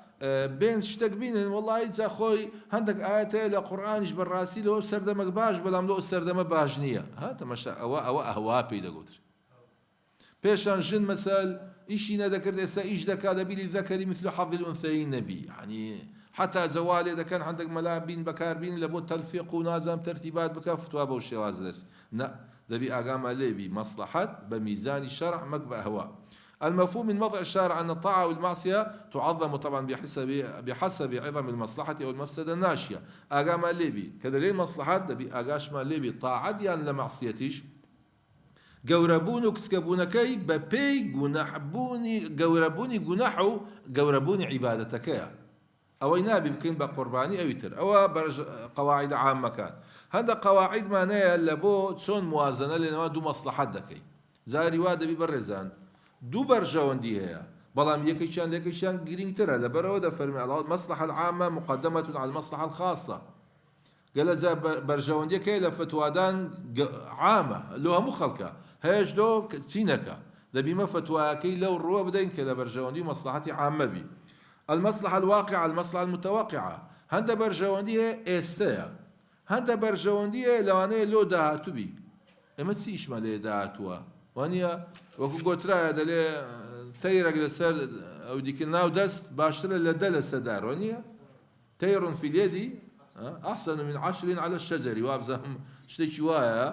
بين شتك بين والله إذا خوي عندك آيات القرآن جبر راسي لو سردمك باش بلام لو سردم باش نية ها تمشى أو أهوا بيدا قدر بيشان جن مثل إيشي ندكر إسا إيش دكا دبي الذكر مثل حظ الأنثيين نبي يعني حتى زوالي إذا كان عندك ملابين بكار بين لابد تلفيق ونازم ترتيبات بكا فتوى بوشواز درس لا دبي أقام ليبي مصلحة بميزان الشرع مكبأ أهواء المفهوم من وضع الشارع أن الطاعة والمعصية تعظم طبعا بحسب عظم المصلحة أو المفسدة الناشئة أقام ليبي كذا ليه مصلحات دبي أقاش ما ليبي طاعة يعني لمعصيتيش قوربوني وكسكبونكي ببي جناحبوني قوربوني جناحو قوربوني عبادتك أو ينابي بكين بقرباني أو يتر أو برج قواعد عامة كان هذا قواعد معناها لبو تسون موازنة لأنه دو مصلحة دكي زاري وادا ببرزان دو برجوندي هي بلام يكيشان جرينترا لبرو فرمي المصلحة العامة مقدمة على المصلحة الخاصة قال زي برجوندي كي لفتوادان عامة لوها مخلكة هيش لو سينكا دبي ما فتوى كي لو الروا بدين كلا برجوندي مصلحتي عامة بي المصلحة الواقعة المصلحة المتوقعة هند برجوندي استيا هند برجوندي لو أنا لو دهاتو بي اما تسيش مالي دهاتوا وانيا وەکو گۆترایە دەلێ تەیرێک لەسەر ئەو دیکردناو دەست باشترە لە دە لە سەدارۆ نییە تەیڕ فی اليد أحسن من 10 على الشجر وابزەم شتێکی وایە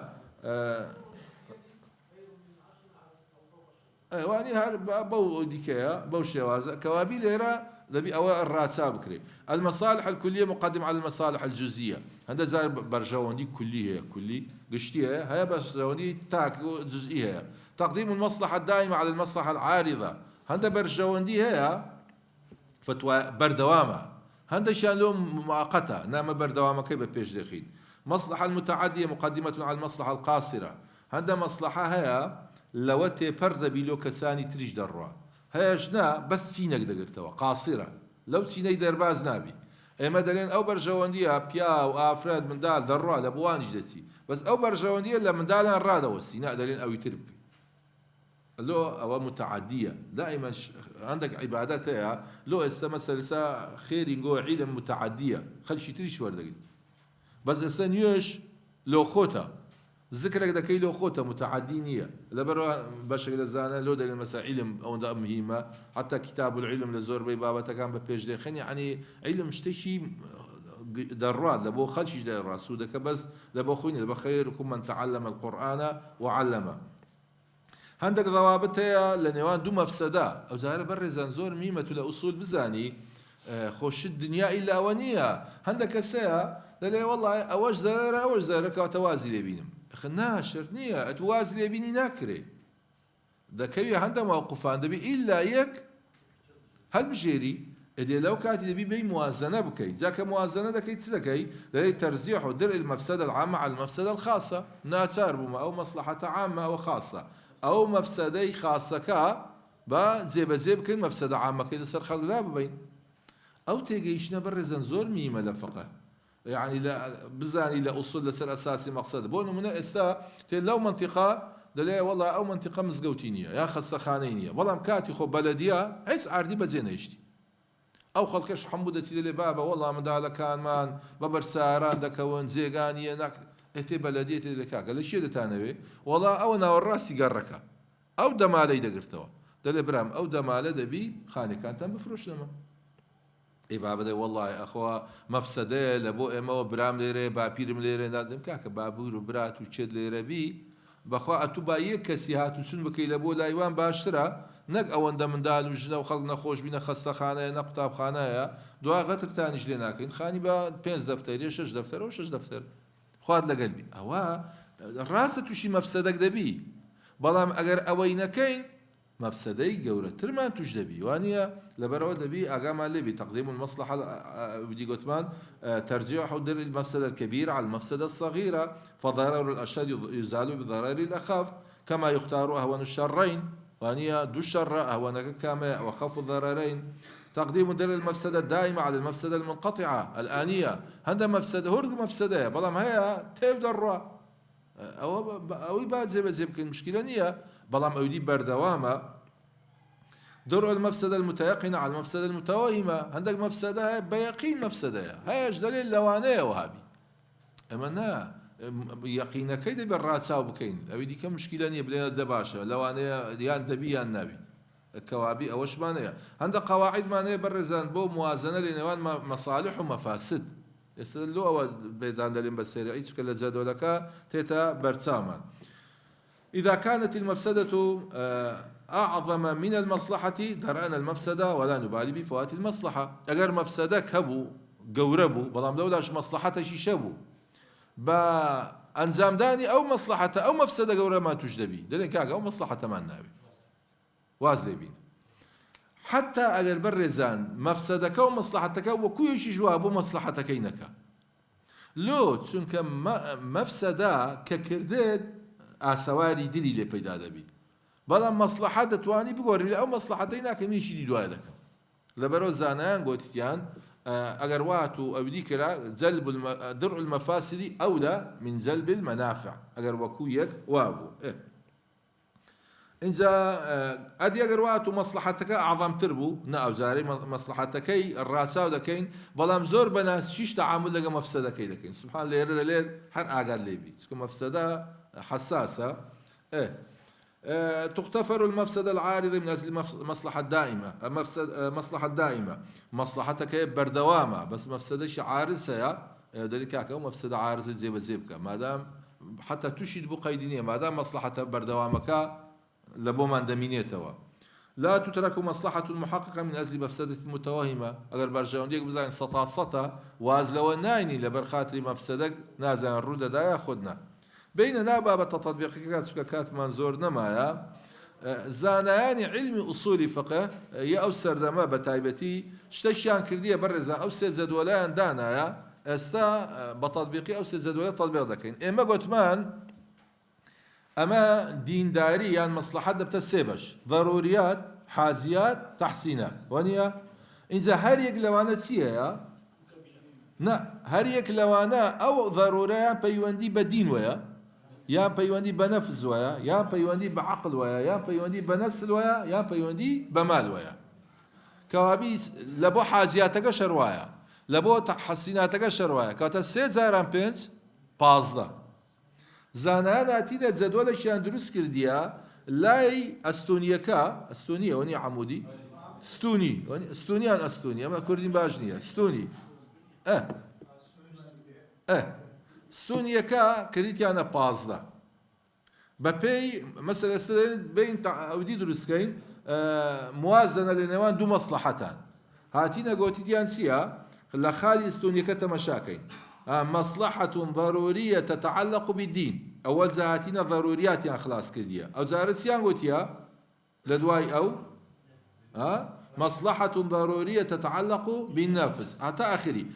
واني هر بو ديكيا بو شوازه كوابي ليرا دبي او الراتسا بكري. المصالح الكليه مقدم على المصالح الجزئيه. هذا زي برجواني كليه كلي قشتيها هي برجواني تاك جزئيه. تقديم المصلحه الدائمه على المصلحه العارضه. هذا برجواني هي فتوى بردوامه. هذا شان لهم مؤقته نعم بردوامه كيف بيش دخيل. مصلحه المتعديه مقدمه على المصلحه القاصره. هذا مصلحه هي لو تبرد بيلو كساني تريج دروا هي جنا بس سينك دقرتوا قاصرة لو سيني درباز نابي اما دلين او برجواندية بيا وافراد من دال دروا لبوان جدسي بس او برجواندية لا من دال رادا والسيناء دلين او يتربي لو او متعدية دائما عندك عبادات هي لو استمسلسا خير ينقو علم متعدية خل شي تريش وردقل بس استنيوش لو خوتا ذكرك ده كيلو خوته متعدينية لبرا باش كده زانا لو ده مثلا علم او ده مهمة حتى كتاب العلم لزور بي بابا كان ببيج ده خني يعني علم شتشي دراد لبو خلش ده الراسو ده بس لبو خوني لبو خيركم من تعلم القرآن وعلمه عندك ضوابطها لنوان دو مفسدة او زهر بر زنزور ميمة لأصول بزاني خوش الدنيا إلا ونية عندك الساعة للي والله أوج زرارة وتوازي لبينم خنا شرنية توازي لبيني ناكري ده كي عنده موقفان دبي إلا يك هل بجيري إذا لو كانت دبي بي موازنة بكي ذاك موازنة ده كي تزكي للي ترزيح ودرء المفسدة العامة على المفسدة الخاصة ناتشار بما أو مصلحة عامة أو خاصة أو مفسدة خاصة كا با زيب كن مفسدة عامة كي لسر خلق لا ببين أو تيجيشنا برزن زور ميمة لفقه يعني لا بزاني لا أصول لسر أساسي مقصد بونه من إستا لو منطقة دليل والله أو منطقة مزقوتينية يا خاصة خانينية والله مكاتي خو بلدية عيس عردي بزين يشتي أو خلقش حمودة سيدي بابا والله مدالة كان مان ببرساران دكون زيغانية ناك إتي بلدية تلك قال الشيء ده تانوي والله أو أنا والراسي قركا أو دمالي دقرتوا دليل برام أو دمالي دبي خاني كانت بفروش لما إبابة والله أخوة مفسدة لبو إما برام ليرة بابيرم ليرة نادم كاك بابور وبرات وشد ليرة بي بخوا أتوبا يكسي هاتو سن بكي لبو لايوان باشترا نك أوان من دال وجنا وخلقنا خوش بينا خسته خانه نقطاب خانه دعا غتر تانيش لناكين خاني با 5 دفتر يا 6 دفتر أو 6 دفتر خواد لقلبي أوا راسة وشي مفسدك دبي بلام أجر أوينكين مفسدي جورة ترمان تجدبي وانيا لبرو دبي أقام لبي تقديم المصلحة بدي قتمان ترجيح حدر المفسدة الكبيرة على المفسدة الصغيرة فضرر الأشد يزال بضرر الأخف كما يختار أهون الشرين وانيا دو الشر أهون كما وخف الضررين تقديم در المفسدة الدائمة على المفسدة المنقطعة الآنية هذا مفسدة هرد مفسدة بلام هي تبدر أو بعد زي يمكن مشكلة نية بلام أودي بردوامة درء المفسدة المتيقنة على المفسدة المتوهمة عندك مفسدة بيقين مفسدة هاي دليل لوانية وهابي أما نا يقين كيد بالراسة وبكين أودي كم مشكلة نية بلين الدباشة لوانية ديان دبي يا النبي الكوابي أوش مانية عندك قواعد مانية برزان بو موازنة لنوان مصالح ومفاسد يستدلوا أو بيدان دلين بسيري عيش كلا زادوا لك تيتا برتاما إذا كانت المفسدة أعظم من المصلحة درأنا المفسدة ولا نبالي بفوات المصلحة أجر مفسدة كبو قوربو بلام لولاش مصلحة شي شبو با أنزام داني أو مصلحة أو مفسدة قورب ما تجدبي دلين كاك أو مصلحة ما نابي وازلي بين حتى أجر برزان مفسدك أو مصلحتك وكل شيء جوابه مصلحتك إنك لو تسونك مفسدة ككردد ئاسەواری دلی لێ پەیدا دەبی بەڵام مەسلەحە دەتوانی بگۆڕی ئەو مەسلەحەتەی ناکە میشی دوای دەکەم لەبەرەوە زانایان گوتیان ئەگەر وات و ئەودی کرا درء المفاسد أولى من جلب المنافع ئەگەر وەکو یەک وابوو اینجا ئەدی ئەگەر وات و مەسلەحەتەکە ئاعظەمتر بوو نە ئەوزارەی مەسلەحەتەکەی ڕاساو دەکەین بەڵام زۆر بەناسیش تەعامل لەگە مەفسەدەکەی دەکەین سبحان لێرە دەلێت هەر ئاگاد لێبی چکە مەفسەدە حساسة تغتفر المفسدة العارضة من أجل المصلحة الدائمة مصلحة دائمة مصلحتك بردوامة بس مفسدة عارضة ذلك أو مفسدة عارضة زي بزيبك ما دام حتى تشيد بقيدينية ما دام مصلحة بردوامك لبومان دمينيتوا لا تترك مصلحة محققة من أجل مفسدة متوهمة أجر برجعون بزين سطا واز لو نايني لبرخاتري مفسدك نازل الرودة دا ياخدنا بيننا باب تطبيقات سكاكات منزور نمايا زانایانی علمی ئوسولی فقه یا ئەو سەردەمە بە تایبەتی شتێکیان کردیە بەڕێزان ئەو سێ جەدوەلەیان دانایە ئێستا بە تەطبیقی ئەو سێ جەدوەلە تەطبیق دەکەین ئێمە گوتمان ئەمە دینداری یان مەسلەحەت دەبتە سێ بەش ضەروریات حاجیات تەحسینات وانە اینجا هەر یەک لەوانە چییە نه هەر یەک لەوانە ئەو ضەرورەیان پەیوەندی بە دین وەیە یان پەیوەندی بە نەفس وایە یان پەیوەندی بە عەقڵ وایە یان پەیوەندی بە نەسل وایە یان پەیوەندی بە مال وایە کەوابی لە بۆ حاجیاتەکە شەڕ وایە لە بۆ تەحسیناتەکە شەڕ وایە کاتە سێ جاران پێنج پازدە زانایان هاتینە جەدوەلێکیان دروست کردیە لای ئەستۆنیەکە ئەستۆنیە وەنی عەمودی ستونیان ئەستۆنی ئەمە کوردین باش نییە ستونی ستونیەکە کردیتیانە پازدە بە پێی مەسەلە بین ئەودی دروستکەین موازنە لە نێوان دوو مەسلەحەتان هاتینە گۆتیتیان چییە لە خالی ستونیەکە تەمەشاکەین مەسلەحەة ضەروریە تتعلق بالدین ئەوەل جا هاتینە ضەروریاتیان خلاص کردیە ئەو جارە چیان گوتیە لە دوای ئەو مصلحة ضرورية تتعلق بالنفس حتى آخري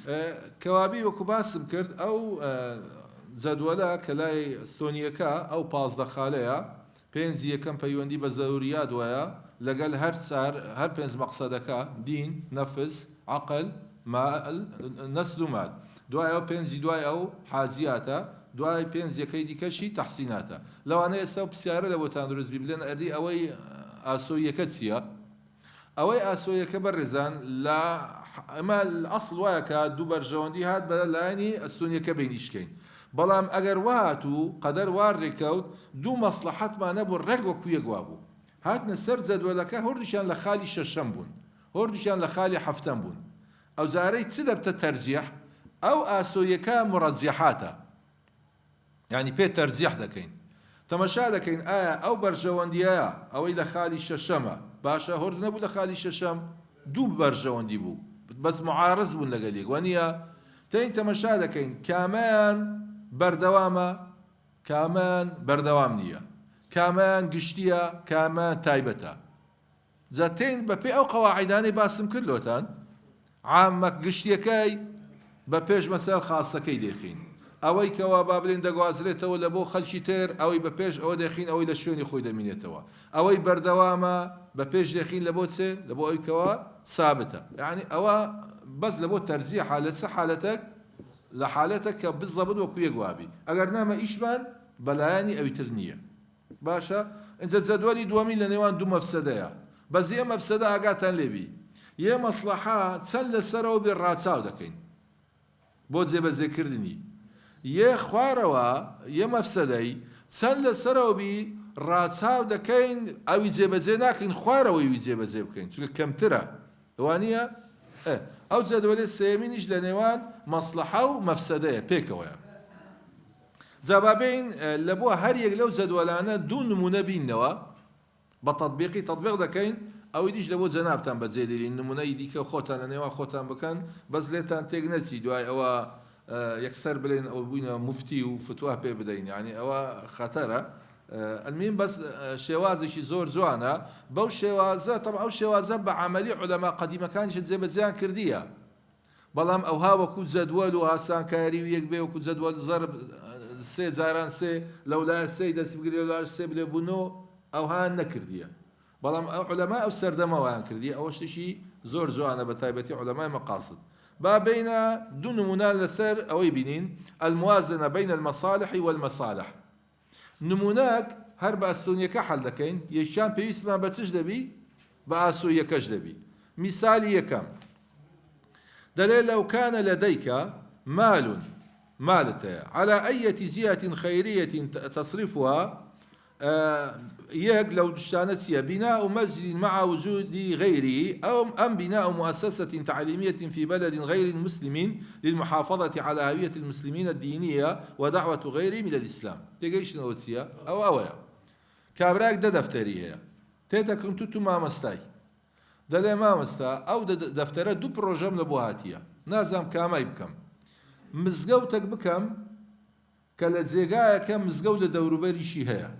كوابي وكباسم كرد أو جدولا كلاي استونيكا أو باز دخاليا بينزي كم بيوندي بزوريات ويا لقال هر بينز مقصدك دين نفس عقل مال نسل مال دواي أو بينزي دواي أو حاجياتا دواي بينزي كيدي كشي تحسيناتا لو أنا يسوي بسيارة لو تندرس بيبلن أدي أوي أسوي كتسيا ئەوەی ئاسۆیەکە بەڕێزان لە ئەمە ئەسڵ وایە کە دوو بەرژەوەندی هات بە لایەنی ئەستۆنیەکە بینیشکەین بەڵام ئەگەر وهات و قەدەر وار ڕێکەوت دوو مەسلەحەتمان نەبوو ڕێک وەکو یەکوا بوو هاتنە سەر جەدوەلەکە هەردووشیان لە خالی شەشەم بوون هەردووشیان لە خالی هەفتەم بوون ئەو جارەی چ دەبتە تەرجیح ئەو ئاسۆیەکە مڕەجیحاتە یعنی پێ تەرجیح دەکەین تەمەشا دەکەین ئایا ئەو بەرژەوەندیایە ئەوەی لە خالی شەشەمە باشە هەرد نەبوو لە خالی شەشەم دوو بەرژەوەندی بوو بەس معارض بوون لەگەل یەک وانە تێین تەمەشا دەکەین کامیان بەردەوامە کامیان بەردەوام نییە کامیان گشتیە کامیان تایبەتە جا تێین بەپێ ئەو قەواعیدانەی باسم کرد لۆتان عامە گشتیەکەی بە پێش مەسەل خاسەکەی دێخین ئەوەی کەوا با بڵێن دەگوازرێتەوە لە بۆ خەڵکی تر ئەوەی بە پێش ئەوە دەخین ئەوەی لە شوێنی خۆی دەمینێتەوە ئەوەی بەردەوامە بە پێش دەخین لە بۆ چێ لە بۆ ئەوی کەوا سابتە یعنی ئەوە بەس لە بۆ تەرجیح حالەت چ حالەتێک لە حالەتێک کە بزەبت وەکو یەکوابی ئەگەر نامە ئیشمان بەلایانی ئەویتر نییە باشە ئینجا جەدوەلی دووەمی لە نێوان دوو مەفسەدەیە بەس یە مەفسەدە ئاگاتان لێبی یە مەسلەحە چەند لەسەرەوە بێ ڕاچاو دەکەین بۆ جێبەجێکردنی یە خوارەوە یە مەفسەدەی چەند لەسەرەوە بی ڕاچاو دەکەین ئەوی جێبەجێ ناکەین خوارەوەی جێبەجێ بکەین چونکە کەمترە وانە ئەو جەدوەلێ سێمینیش لە نێوان مەسلەحە و مەفسەدەیە پێکەوەیە جابابین لە بۆ هەر یەک لەو جەدوەلانە دوو نمونە بینەوە بە تەطبیقی تەطبیق دەکەین ئەوی دیش لە بۆ جەنابتان بەجێدێرین نمونەی دیکە خۆتان لە نێوان خۆتان بکەن بەس لێتان تێک نەچی دوای ئەوە یەکسەر بڵێن ئەو بووینە مفتی و فتوا پێ بدەین یعنی ئەوە خەتەرە ئەلمین بەس شێوازێکی زۆر جوانە بەو شێوازە تەبع ئەو شێوازە بە عەمەلی عولەما قەدیمەکانیش جێبەجێیان کردیە بەڵام ئەوها وەکو جەدوەل و ئاسانکاری و یەک بێ وەکو جەدوەل زەرب سێ جاران سێ لەولایە سێی دەست بگرێ لەولایە سێ بلێ بوونەوە ئەوها نەکردیە بەڵام ئەو عولەما ئەو سەردەمەوەیان کردی ئەوە شتێکی زۆر جوانە بە تایبەتی عولەمای مەقاصد با بين دون نمونان لسر أو يبينين الموازنة بين المصالح والمصالح نموناك هرب أستونيا كحل دكين يشان بيس ما بتجدبي بأسوية كجدبي مثالي كم دليل لو كان لديك مالته على أي جهة خيرية تصرفها يك لو دشتانتيا بناء مسجد مع وجود غيره أو أم بناء مؤسسة تعليمية في بلد غير المسلم للمحافظة على هوية المسلمين الدينية ودعوة غيرهم إلى الإسلام تيجيش نوتيا أو أويا کابراک دەفتەری هەیە تێدەکەم تو مامەستای دەڵێ مامەستا ئەو دەفتەرە دوو پرۆژەم لە بۆ هاتیە نازام کامای بکەم مزگەوتێک بکەم کە لە جێگایەکە مزگەوت لە دەوروبەریشی هەیە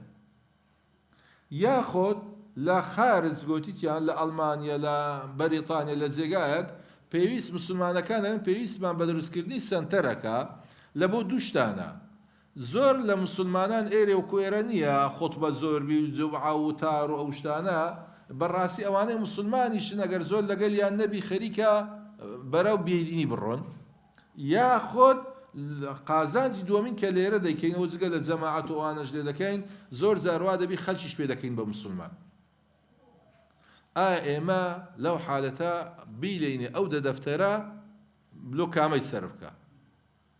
یاخۆت لە خارج گوتیتیان لە ئەڵمانیا لە بەریتانیا لە جێگایەک پێویست مسلمانەکانن پێویستمان بە دروستکردنی سنتەرەکە لە بۆ دوو شتانە زۆر لە مسلمانان ئێرێ و کوێرە نییە خۆتبە زۆربی و جوبعا و تار و ئەو شتانە بەڕاستی ئەوانەی مسلمانیشن ئەگەر زۆر لەگەڵیان نەبی خەریکە بەرەو بێدینی بڕۆن یاخۆت قازانجی دووەمین کە لێرە دەیکەینەوە جگە لە جەماعەت و ئەوانەش لێ دەکەین زۆر جاروا دەبی خەلکیش پێ دەکەین بە مسلمان ئێمە لەو حالەتە بیلینێ ئەو دەفتەرە لۆ کامەی سەر بکە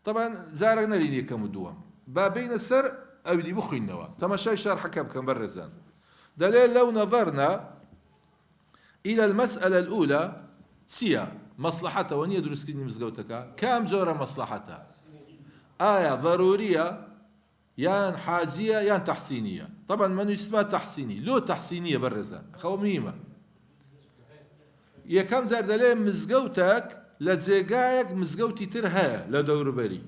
طبعا جارێک نەلین یەکەم و دووەم با بینە سەر ئەویدی بخوینەوە تەماشای شەرحەکە بکەم بەڕێزان دەلێ لەو نەظەرنا إلى المسألة الأولى چییە مەصلحەتەوە نییە دروستکردنی مزگەوتەکە کام زۆرە مەصلحەتە ئایا ضرورية يان حاجية يان تحسينية طبعا من اسمها تحسيني لو تحسينية بالرزان خو مهمة يكم زردلي مزقوتك لزيقايك مزقوتي ترها لدور بري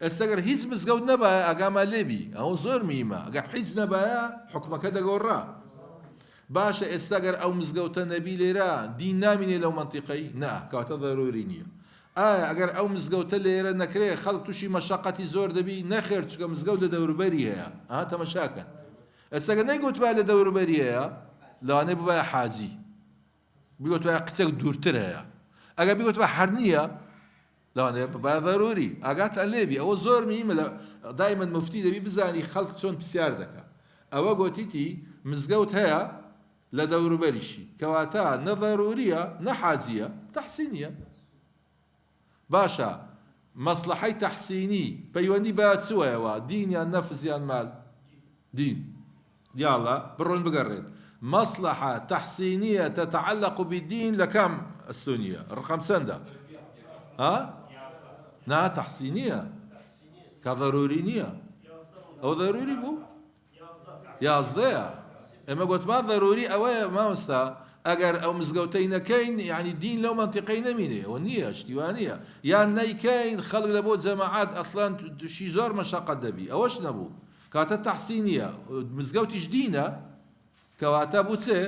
استقر هيز مزقوت نبايا اقام ليبي او زور مهمة اقا حيز نبايا حكمك هذا قرا باشا استقر او مزقوت نبي ليرا دين نامني لو منطقي نا كواتا ضرورينية ئەگەر ئەو مزگەوتە لێرە نەکرێ خەڵک تووشی مەشەقەتی زۆر دەبی نەخێر چکە مزگەوت لە دەوروبەری هەیە تەمەشاکەن ئێستاگە نەیگوتبا لە دەوروبەری هەیە لەوانەیە ببایە حاجی بیگوتبا قسەک دوورتر هەیە ئەگەر بیگوتبا هەر نییە لەوانەیە ببایە ضەروری ئاگاتە لێبی ئەوە زۆر مهمە دایمەن مفتی دەبی بزانی خەڵک چۆن پرسیار دەکا ئەوە گوتیتی مزگەوت هەیە لە دەوروبەریشی کەواتە نە ضەروریە نە حاجیە تەحسینیە باشا مصلحة تحسيني بيواني بات سوى دين يا نفس يا مال دين يلا برون بقرين مصلحة تحسينية تتعلق بالدين لكم استونية الرقم سندا نا تحسينية كضرورينية أو ضروري بو يا صديع اما قلت ما ضروري أو ما مستا اگر او مزگەوتەی نەکەین يعني دین لەو منطقەی نەمینێ ئەوە نییە شتیوانیە یان نەیکەین خەڵک لە بۆ جەماعات ئەسڵان تووشی زۆر مەشەقەت دەبی ئەوەش نەبوو کاتە تەحسینیە مزگەوتیش دینە کەواتە بوو چێ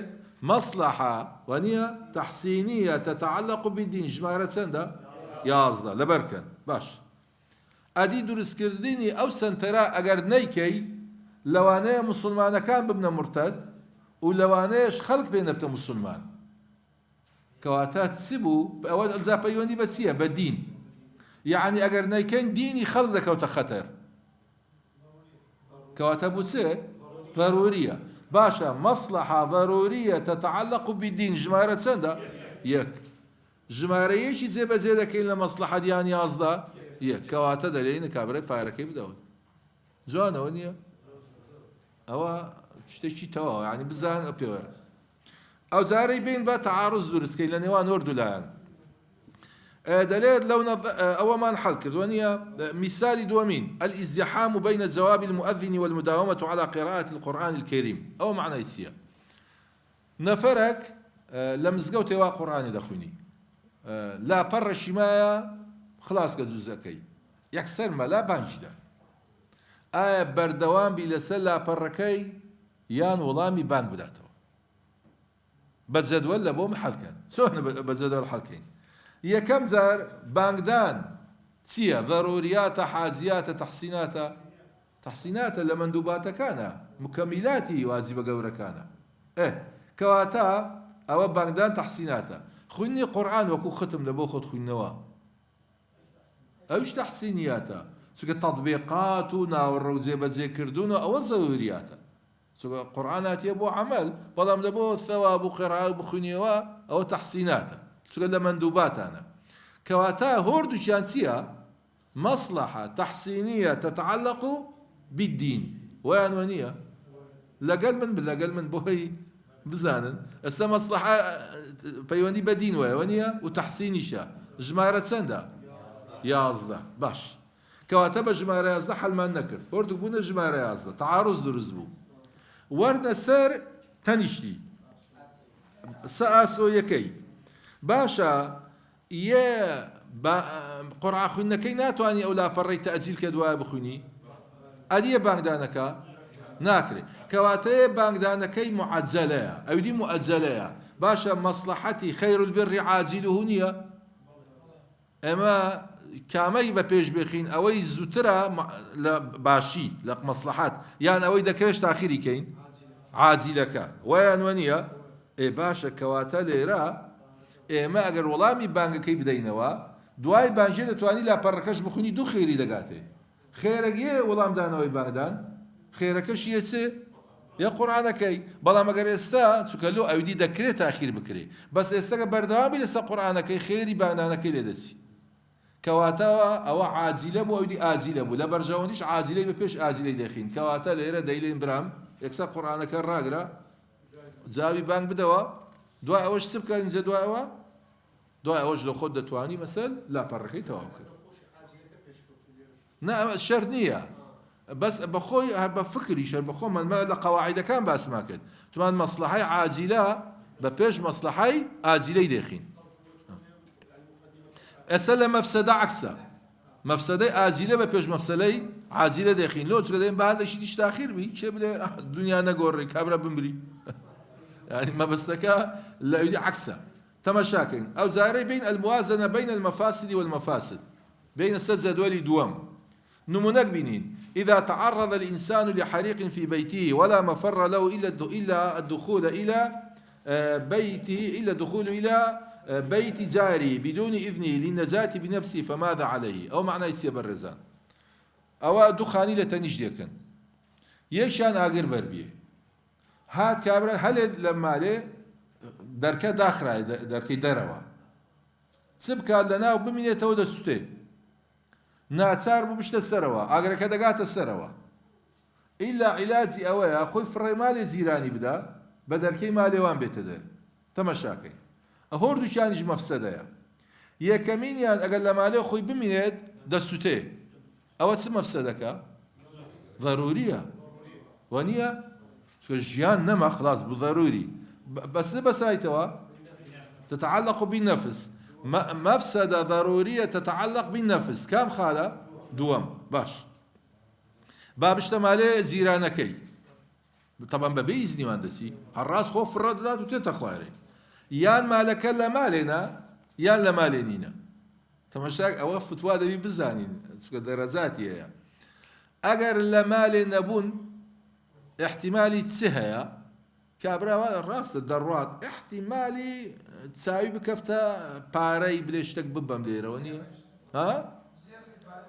مەصلحە وانییە تەحسینیە تتعلق بالدین ژمارە چەندە 11 لەبەرکەن باش ئەدی دروستکردنی ئەو سنتەرە ئەگەر نەیکەی لەوانەیە مسلمانەکان ببنە مرتەد و لەوانەیەش خەڵک پێ نەبتە مسلمان کەواتە چی بوو ئەوە ئەجا پەیوەندی بە چییە بە دین یعنی ئەگەر نەیکەین دینی خەڵک دەکەوتە خەتەر کەواتە بوو چێ ضەروریە باشە مەصلحە ضەروریە تتعلق بالدین ژمارە چەندە یەک ژمارەیەکی جێبەجێ دەکەین لە مەصلحە دیان 11 یەک کەواتە دەلێنە کابرای پارەکەی بدەوت جوانەوە نییە ئەوە شتێکی تەواو یعنی بزان پێوەرە ئەو جارەی بین بە تەعارض دروستکەین لە نێوان هەردوو لایەن دەلێت لەو ئەوەمان حەڵ کردووە نییە میسالی دووەمین الازدحام بين جواب المؤذن والمداومة على قراءة القرآن الكريم ئەوە معنای چییە نەفەرێک لە مزگەوتێوا قورئانی دەخوێنی لاپەڕەشی مایە خلاص کە جوزەکەی یەکسەر مەلا بانگیدا ئایا بەردەوام بی لەسەر لاپەڕەکەی یان وەڵامی بانگ بداتەوە بە جەدوەل لە بۆم حەڵکەن چۆن بە جەدوەل حەڵکەین یەکەم جار بانگدان چییە ضەروریاتە حاجیاتە تەحسیناتە لە مەندوباتەکانە مکەمیلاتی واجبە گەورەکانە کەواتە ئەوە بانگدان تەحسیناتە خوێندنی قورئان وەکو ختم لە بۆ خۆت خوێندنەوە ئەویش تەحسینیاتە چونکە تەطبیقات و ناوەڕە و جێبەجێکردوونە ئەوە ضەروریاتە قورئان هاتیە بۆ عەمەل بەڵام لە بۆ ثەواب و قیراءە بخوێنیەوە ئەوە تەحسیناتە چونکە لە مەندوباتانە کەواتە هەردووشیان چییە مەصلحە تەحسینیە تتعلق بالدین ویان وە نییە لەگەڵ من بۆی بزانن ئێستا مەصلحە پەیوەندی بە دین وایە وە نییە و تەحسینیشە ژمارە چەندە 11 باش کەواتە بە ژمارە 11 حەلمان نەکرد هەردوو بوونە ژمارە 11 تەعارض دروست بوو وەرنە سەر تەنیشتی ئاسۆ یەکەی باشە یە قورعە خوێندنەکەی ناتوانانی ئەو لاپەڕەی تەئجیل کە دوایە بخوێنی ئەدیە بانگدانەکە ناکرێت کەواتەیە بانگدانەکەی معەجەلەیە ئەودی مؤەجەلەیە باشە مەسلحەتی خەیر البر عاجله نییە ئێمە کامەی بە پێش بخین ئەوەی زووترە لە باشی لە مەسلحەت یان ئەوەی دەکرێت تاخیری کەین عاجیلەکە وایان وە نییە ئێ باشە کەواتە لێرە ئێمە ئەگەر وەڵامی بانگەکەی بدەینەوە دوای بانجێ دەتوانی لاپەڕەکەش بخوێنی دوو خێری دەگاتێ خێرەگیە وەڵامدانەوەی بانگدان خێرەکەش یەسێ یە قورعانەکەی بەڵام ئەگەر ئێستا چونکە لۆ ئەودی دەکرێت تاخیر بکرێ بەس ئێستاکە بەردەوامی لەسەر قورعانەکەی خێری بانگدانەکەی لێدەچی کەواتەوە ئەوە عاجیلە بوو ئەودی ئاجیلە بوو لە بەرژەوەندیش عاجیلەی بە پێش ئاجیلەی دەخین کەواتە لێرە دەیلێن برام یەکسا قورعانەکە ڕاگرە جاوی بانگ بدەوە دوای ئەوەش چ بکە ئینجا دوایەوە دوای ئەوەش لە خۆت دەتوانی مەسەل لاپەڕەکەی تەواو کرد نه شەر نییە بەس بەخۆی هەر بە فکری شەر بەخۆمان لە قەواعیدەکان باسمان کرد تومان مەسلحەی عاجیلە بە پێش مەسلحەی ئاجیلەی دەخین ئێستا لە مەفسەدە عەکسە مەفسەدەی ئاجیلە بە پێش مەفسەدەی عاجیلە دەخین لۆ چکە دەین بە هەندێکی دیش تاخیر بی چێ بڵێ دنیا نەگۆڕی کابرا بمبری يعني مەبەستەکە لە ئەوی عەکسە تەماشاکەین ئەو جارەی بین الموازنة بين المفاسد والمفاسد بين السد جدولي دوام نمونك بينين إذا تعرض الإنسان لحريق في بيته ولا مفر له إلا الدخول إلى بيت جاري بدون إذنه للنجاة بنفسه فماذا عليه أو معنى يسيب الرزان أو دخاني لتنجديكن يشان آقر بربيه هات كابرا هل لما لي دركا داخرة دركي دروا سبكا لنا وبمينة تودا سوتي ناچار بوو بشتە سەرەوە ئاگرەکە دەگاتە سەرەوە ئیلا عیلاجی ئەوەیە خۆی فڕێ ماڵێ زیرانی بدا بە دەرکەی مالێوان بێتە دەر تەماشاکەی هەردووکیانیش مەفسەدەیە یەکەمینیان ئەگەر لە مالێ خۆی بمینێت دەسووتێ ئەوە چ مەفسەدەکە ضەروریە وەنییە ژیان نەما خلاص بوو ضەروری بەس بەسایتەوە تتعلق بالنفس مفسدة ضرورية تتعلق بالنفس كم خالة دوام باش بابشت مالي زيرانكي طبعا ببيزني واندسي الراس خوف الردات وتتخواري يان مالك لا مالنا يان لا مالينينا تماشاك او فتوى دبي بزانين درجات يا اگر لا مالي نبون احتمالي تسهيا كابرا الراس الدروات احتمالي تساوي بكفتا باري بليشتك ببم ليروني ها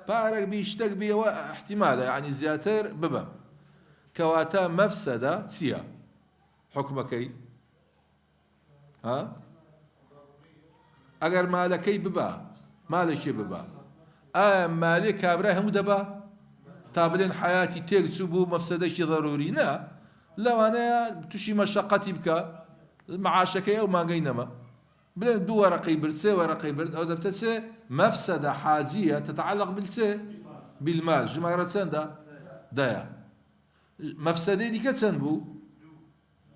بارك بيشتك بي احتمال يعني زياتر ببم كواتا مفسدة سيا حكمكي ها اگر مالكي ببا مالكي ببا مالي كابرا هم دبا تابلين حياتي تيكسبو مفسدة شي ضروري نا لو انا تشي مشقتي بك معاشك او ما قينما بلين دو ورقي برد سي ورقي برد او دبتسي مفسدة حاجية تتعلق بالسي بالمال جماعة سندا دايا مفسدة دي كتسنبو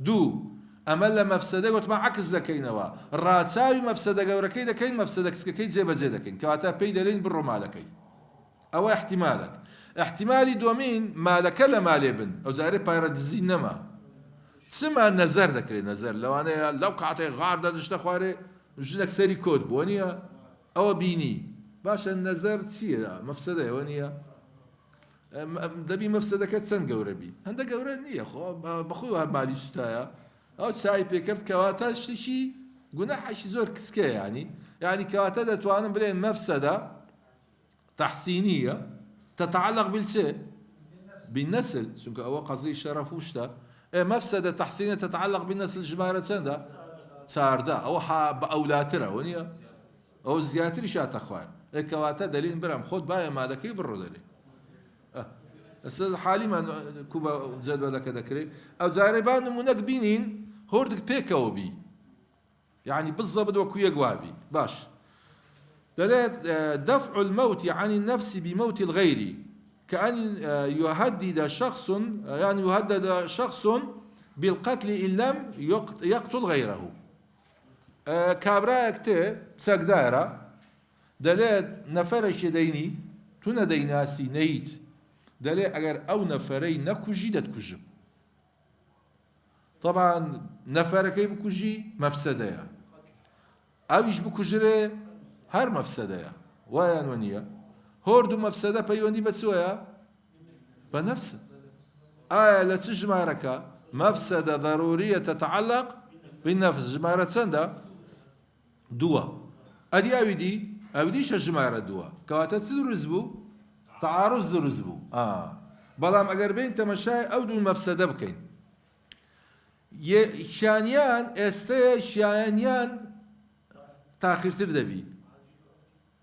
دو اما لا مفسدة قلت ما عكس دكينوا راتاوي مفسدة قوركي دكين مفسدة كسكي زي بزي دكين كواتا بيدلين برو مالكي او احتمالك احتمالي دومين مالك لا مالي بن او زاري بايرد الزين نما سما نظر دكري نظر لو انا لو قعطي غار دشت خواري جلك سري كود بونيا او بيني باش النظر تسير مفسده ونيا دبي مفسده كتسن قوربي هندا قورني خو بخوي مالي شتايا او ساي بيكفت كواتا شي جناح شي زور كسكي يعني كواتا توان بلين مفسده تحسينيه تتعلق بالنسل شنك هو قضية شرف وشتا مفسدة تحسينية تتعلق بالنسل جماعة سندا ساردا أو بأولاترا ونيا أو زياتري شات أخوان كواتا دليل برام خود بايا مالكي برو دليل أستاذ حالي ما كوبا زاد ولا كذا كري أو زاربان نمونك بينين هوردك بيكاو بي يعني بالضبط وكويا قوابي باش دفع الموت عن النفس بموت الغير كأن يهدد شخص يعني يهدد شخص بالقتل إن لم يقتل غيره. كابرايك تي ساك دايرة دليل نفرش ديني تونا ديناسي نيت دليل أجر أو نفري نكوجي دتكوجي. طبعا نفرك بكوجي مفسدة أو يش بكوجري هر مفسدة ويا ونيا هوردو مفسدة بيوندي بسويا بنفسه لا تجمعك مفسدة ضرورية تتعلق بالنفس جمارة سندا دوا أدي أوديش الجمارة دوا كواتا تدرزبو تعارض درزبو بلام أجر بين تمشاي أو دون مفسدة بكين شانيان شانيان تأخير تردبي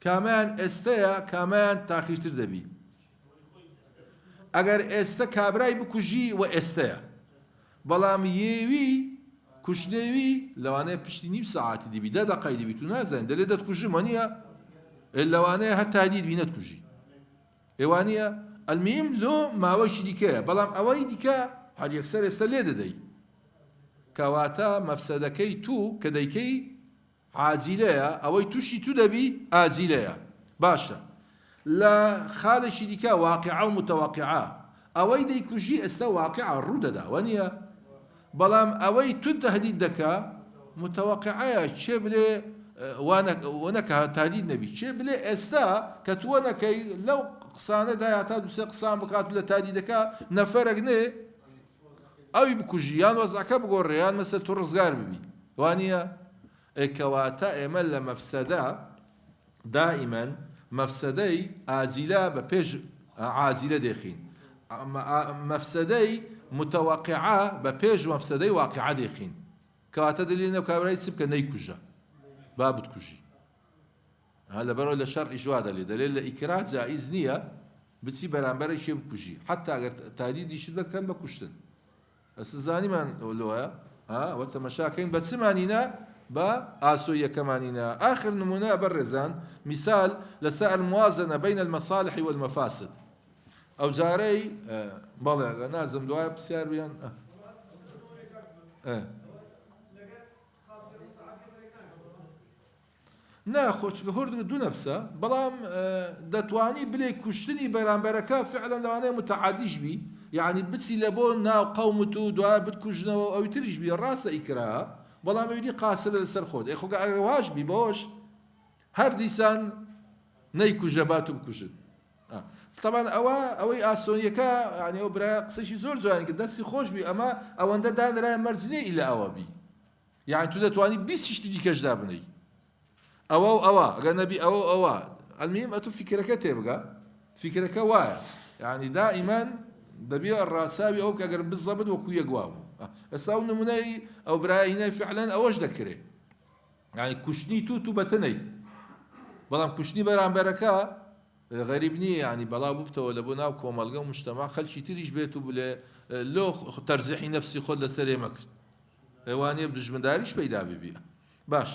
كمان كمان تأخير تردبي اگر ئێستا کابرای بکوژی و ئێستەیە بەڵام یێوی کوشتێوی لەوانەیە پشتی نیم سەعاتی دیبی 10 دقەی دیبی تو نازانین دەلێ دەتکوژمە نییە لەوانەیە هەر تادید بی نەتکوژی ئێوانە ئەلمیم لۆ ماوەیشی دیکەیە بەڵام ئەوەی دیکە هەر یەکسەر ئێستا لێ دەدەی کەواتە مەفسەدەکەی تو کە دەیکەی عاجیلەیە ئەوەی تووشی تو دەبی ئاجیلەیە باشە لا خالشي ديكا واقعة ومتواقعة أوي ديكوجي استا واقعة الرددا ونيا بلام أوي تهديد دكا متواقعة شبلي وانا تهديد نبي شبلي استا كتوانا كي لو قصانة دا يعتاد وسي قصان بقات ولا تهديد دكا نفرقني أوي بكوجيان وزعكا بقوريان مثل ترزقار ببي وانيا كواتا إمال مفسدا دائما مفسدي عاجلة ببيج عاجلة داخين مفسدي متوقعة ببيج مفسدي واقعة داخين كواتا دليلنا وكابراي سبك نيكوجا بابد كوجي هلا برو للشرع إجواد اللي دليل إكراه جائز نية بتسي برانبر شيء بكوجي حتى أجر تهديد يشد كان بكوشتن بس زاني من لوها وقت مشاكل بتسمعنينا با آسوية كمانينا. آخر نمونة برزان مثال لسائل الموازنة بين المصالح والمفاسد أو جاري بالله نازم دعاء بسيار بيان ناخذ هورد دو نفسه بلام دتواني بلي كشتني برانبركا فعلا لو انا متعديش بي يعني بتسي لبون نا قومتو دعاء بتكجنا او تريش بي الراس اكراه بەڵام ئەوی قاسە لەسەر خۆت ئەی خۆگە ئەواش بی بۆش هەر دیسان نەیکوژە بات و بکوژت طبعا ئەوەی ئاسۆنیەکە یعنی ئەو برای قسەشی زۆر جوانی کە دەستی خۆش بی ئەمە ئەوەندە دانرایە مەرجنێ ئیلە ئەوە بی یعنی تو دەتوانی 20 شتی دیکەشدا بنەی ئەوە و ئەوە ئەگەر نەبی ئەوە ئەلمیم ئەتو فیکرەکە تێبگە فیکرەکە وایە یعنی دائیمەن دەبێ ڕاساوی ئەو کە ئەگەر بزەبت وەکو یەک وا بوو ئەستا نمونەی ئەو برایینە فعلەن ئەوەش دەکرێ یعنی کوشتنی تو بەتەنەی بەڵام کوشتنی بەرامبەرەکە غەریب نییە یعنی بەڵاو ببتەوە لە بۆ ناو کۆمەلگە و مجتەمع خەڵکی تریش بێت و بڵێ لۆ تەرجیحی نەفسی خۆت لەسەر ئێمە کرد ئەوانەیە دژمنداریش پەیدا ببێ باش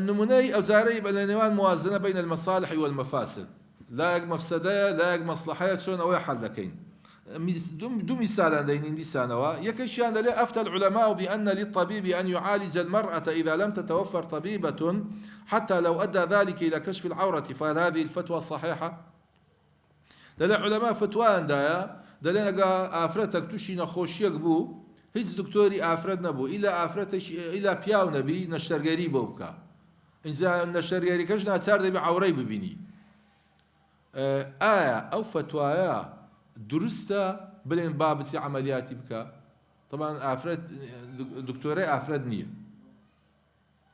نمونەی ئەوزارەی بە لە نێوان موازنە بین المصالح والمفاسد لا يك مفسدة لا يك مصلحة شون أو حل دكين دو مثال عندنا سنوا يكشيان لي أفتى العلماء بأن للطبيب أن يعالج المرأة إذا لم تتوفر طبيبة حتى لو أدى ذلك إلى كشف العورة فهل هذه الفتوى صحيحة؟ دل علماء فتوى عندها دلنا آفرتك تشي نخوشيك بو هيز دكتوري آفرت نبو إلا آفرتش إلا بياو نبي نشترجري بوكا إذا نشترجري كش ناتسار دبي عوري ببيني أو فتوايا درسته بلين بابتي عملياتي بك طبعا افراد دكتوري افراد نيه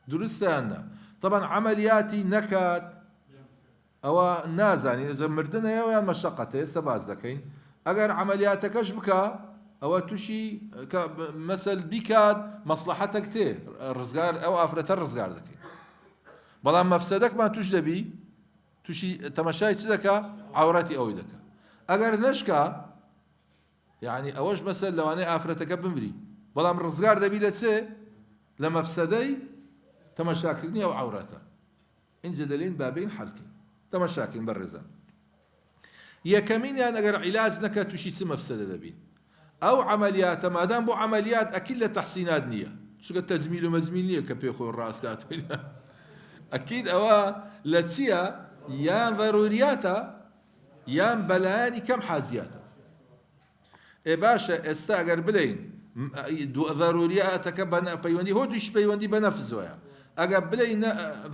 درسته أنا طبعا عملياتي نكات او نازاني اذا مردنا يا مشقته استباز دكين اگر عملياتكش بك او تشي مثل بكاد مصلحتك تي الرزقار او افراد الرزقار دكين بلا مفسدك ما تجدبي تشي تمشاي سدك عورتي او يدك اگر نشكا يعني اوش مثلا لو انا افرتك بمري بلام رزقار دبي لتسي لمفسدي تمشاكلني او عورته انزل لين بابين حلكي تمشاكل برزا یەکەمینیان ئەگەر عیلاج نەکات تووشی چ مەفسەدە دەبین ئەو عەمەلیاتە مادام بۆ عەمەلیات ئەکید لە تەحسینات نییە چونکە تەزمیل و مەزمیل نییە کە پێی خۆی ڕاستکات ئەکید ئەوە لە چییە یان ضەروریاتە یان بەلایانی کەم حاجیاتە باشە ئێستا ئەگەر بدەین ضەروریاتەکە پەیوەندی هۆ دویش پەیوەندی بە نەفزۆیە ئەگەر بدەین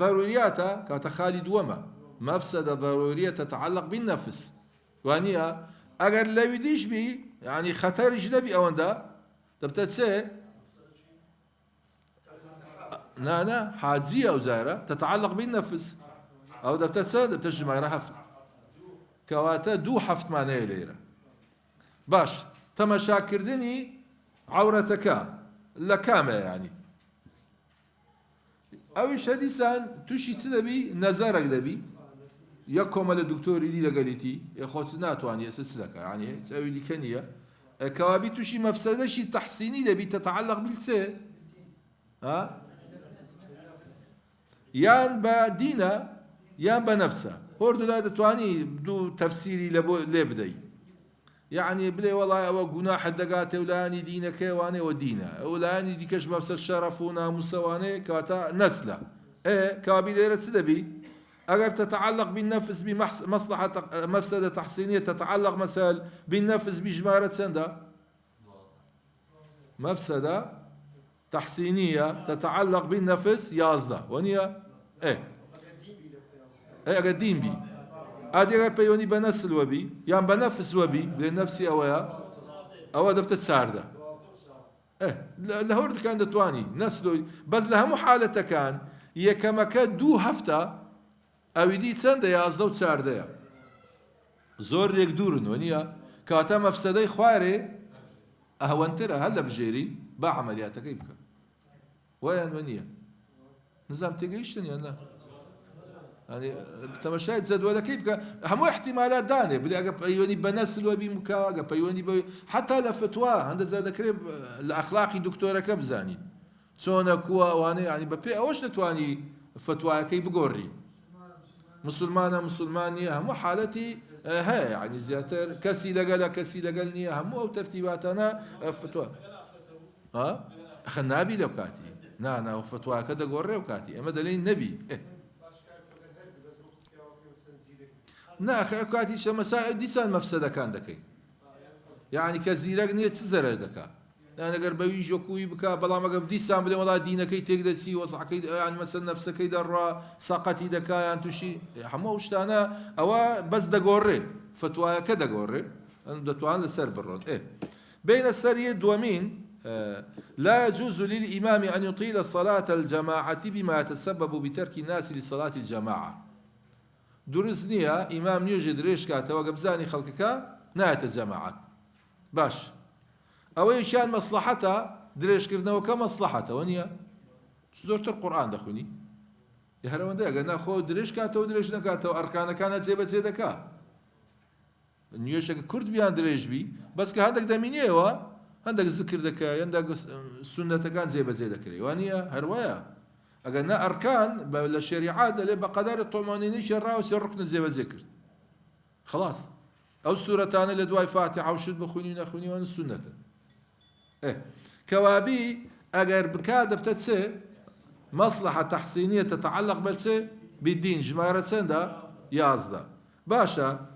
ضەروریاتە کاتە خالی دووەمە مەفسەدە ضەروریە تتعلق بالنەفس وانە ئەگەر لەوی دیش بی یعنی خەتەریش نەبی ئەوەندە دەبتە چێ نا حاجیە ئەو جارە تتعلق بالنەفس ئەو دەبتە چە دەبتە ژمارە هەفت کەواتە دوو هەفتمانەیە لێرە باش تەمەشاکردنی عەورەتەکە لە کامە ینی ئەویش هەدیسان تووشی چ دەبی نەزەرێک دەبی یەک کۆمەلە دکتۆری دی لەگەلیتی خۆت ناتوانانی ئێستا چ دەکە ینی هیچ ئەوی دیکە نییە کەوابی تووشی مەفسەدەشی تەحسینی دەبی تتعلق بالچێ یان بە دینە یان بە نەفسە هەردوولا دەتوانی دوو تەفسیری لێ بدەی یعنی بڵێ وەڵای ئەوە گوناحت دەگاتێ و لایانی دینەکەوانەوە دینە ئەو لایانی دیکەش مەفسەد شەرەف و ناموسەوانەیە کەواتە نەسلە کەوابی لێرە چ دەبی ئەگەر تتعلق بالنفس بمصلحة مفسدة تحسينية تتعلق مثلا بالنفس بجمارة سندا مفسدة تحسينية تتعلق بالنفس يازدا ونيا أقديم بي أدي أقر بيوني بنسل وبي يعني بنفس وبي لنفسي أو دبت تسارده لهورد كان دتواني نسلو بس لها محالة كان يكمك دو هفته ئەویدی چەندە یازدە و چاردەیە زۆر ڕێک دوورن وەنیە کاتە مەفسەدەی خوارێ ئەهەوەنترە هەر لە بژێرین با عەمەلیاتەکەی بکە وایان وەنیە نزام تێگەیشتن یان نا ینی تەمەشای جەدوەلەکەی بکە هەموو احتیمالات دانێ بڵێ ئەگە پەیوەندی بە نەسل وەبی مکا ئەگە پەیوەندی بە حتا لە فتوا هەندە جار دەکرێت لە ئەخلاقی دکتۆرەکە بزانین چۆنە کووە ئەوانەی ینی بەپێ ئەوەش دەتوانی فتوایەکەی بگۆڕی مسلمانە مسلمانی هەموو حالەتی هەیە ینی زیاتر کەسی لەگەلە کەسی لەگەل نییە هەموو ئەو تەرتیباتانە فتوە ئەخە نابی لەو کاتی ناو فتواکە دەگۆڕێ و کاتی ئەمە دەلێن نەبی ناخە کاتی شەمەسا دیسان مەفسەدەکان دەکەین یعنی کە زیرەک نییە چ زەرەر دەکات ئەگەر بەوی ژۆکووی بکە بەڵام ئەگەر دیسان بڵێ وەڵا دینەکەی تێک دەچی وەسعەکەی یان مەسەل نەفسەکەی دەڕا ساقەتی دەکایان تووشی هەموو ئەو شتانە ئەوە بەس دەگۆڕێ فتوایەکە دەگۆڕێ دەتوان لەسەر بڕۆن بين السرية دومين لا يجوز للإمام أن يطيل الصلاة الجماعة بما يتسبب بترك الناس لصلاة الجماعة درزنيا إمام يوجد ريش كاتا وقبزاني خلقك ناية الجماعات باش ئەوەی شان مەسلحەتە درێژکردنەوەکە مەسلحەتە وەنیە زۆرتر قورئان دەخوێنی هەرەوەندە ئەگەر ناخۆ درێژ کاتەوە درێژ نەکاتەوە ئەرکانەکانە جێبەجێ دەکا نوێژەکە کورد بیان درێژ بی بەس کە هەندێک دەمینێەوە هەندێک زکر دەکا هەندێک سونەتەکان جێبەجێ دەکرێت وانە هەروایە ئەگەر نە ئەرکان لە شریعات دەڵێ بەقەدەر تۆمانینی شێڕاوە سێ ڕوکنە جێبەجێ کرد خلاص ئەو سوورەتانە لە دوای فاتحە و شت بخوێنی و نەخوێنی وانە سونەتە كوابي أجر بكاد بتتسي مصلحة تحسينية تتعلق بالسي بالدين جمارة سندا يازدا باشا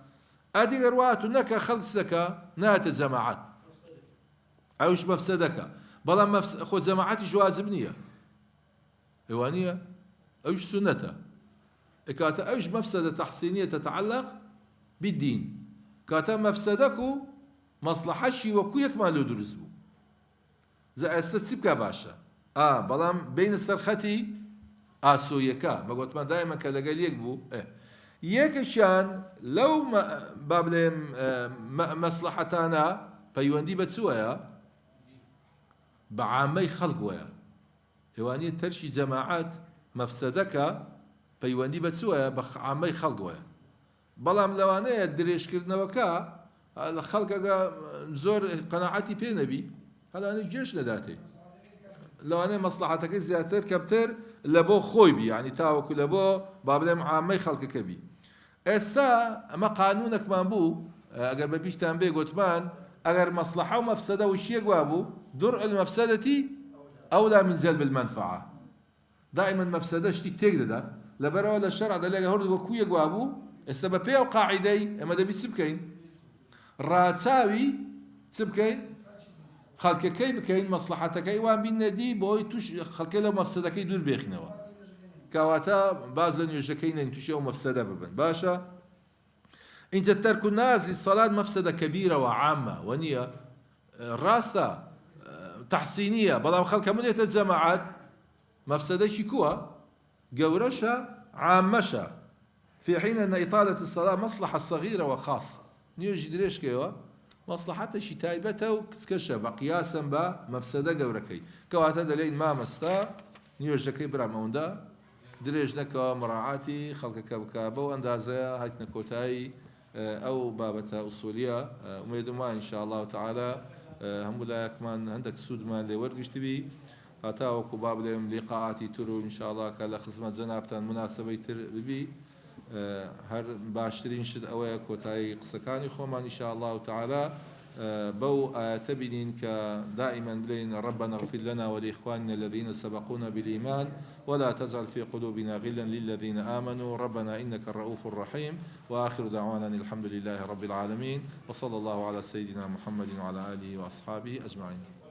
أدي قروات نكا خلصك نات الجماعات أوش مفسدك بلا خو جماعات جواز بنية إيوانية أوش سنته كاتا أوش مفسدة تحسينية تتعلق بالدين كاتا مفسدك مصلحة شي وكويك ما له درزبو زە ئێستا چی بکە باشە بەڵام بین سەرخەتی ئاسۆیەکە بەگوتمان دایمە کە لەگەل یەک بوو یەکەشیان لەو با بڵێم مەسلحەتانە پەیوەندی بە چووەیە بە عامەی خەڵک وەیە ئێوانیە تەرشی جەماعەت مەفسەدەکە پەیوەندی بە چووەیە بە عامەی خەڵک وەیە بەڵام لەوانەیە درێژکردنەوەکە لە خەڵکەکە زۆر قەناعەتی پێ نەبی هەڵانەی جێش نەداتێ لەوانەیە مەسلحەتەکەی زیاتر کەمتر لە بۆ خۆی بی ینی تاوەکو لە بۆ با بڵێم عامەی خەڵکەکە بی ئێستا ئەمە قانونێکمان بوو ئەگەر بە بیشتان بێ گوتمان ئەگەر مەسلحە و مەفسەدە وشیەک وا بوو درء المەفسەدەتی ئەولا من جەلب المەنفعە دائما مەفسەدە شتی تێک دەدا لەبەرەوە لە شەرع دەڵێ هەردوو کویەک وا بوو ئێستا بە پێی ئەو قاعیدەی ئەمە دەبی چ بکەین ڕاچاوی چ بکەین خەڵکەکەی بکەین مەسلحەتەکەی وان بینەدی بۆی توش خەڵکە لەو مەفسەدەکەی دوور بێخنەوە کەواتە باز لە نوێژەکەی نەین تووشی ئەو مەفسەدە ببن باشە اینجا تەرک الناس للصلاة مفسدة كبيرة وعامة ونية راستة تحسينية بەڵام خەڵکە منێتە جەماعەت مەفسەدەی کووە گەورەشە عامەشە في حين أن إطالة الصلاة مصلحة صغيرة وخاصة نيجي دريش كيوا مصلحته شي تايبته وكسكشة بقياسا بمفسدة جوركي كواتا دلين ما مستا نيجي كي برام أوندا دريج نكوا مراعاتي خلق كابو وأندازة هاي نكوتاي أو بابة أصولية وميدما إن شاء الله تعالى هم لا كمان عندك سود ما اللي ورقش تبي هتاوكو باب لهم لقاءاتي ترو إن شاء الله كلا خدمة زنابتان مناسبة ببي هر باشترين شد أويا كوتاي قسكاني خومان إن شاء الله تعالى بو تبنين كدائما بلين ربنا اغفر لنا ولإخواننا الذين سبقونا بالإيمان ولا تجعل في قلوبنا غلا للذين آمنوا ربنا إنك الرؤوف الرحيم وآخر دعوانا الحمد لله رب العالمين وصلى الله على سيدنا محمد وعلى آله وأصحابه أجمعين.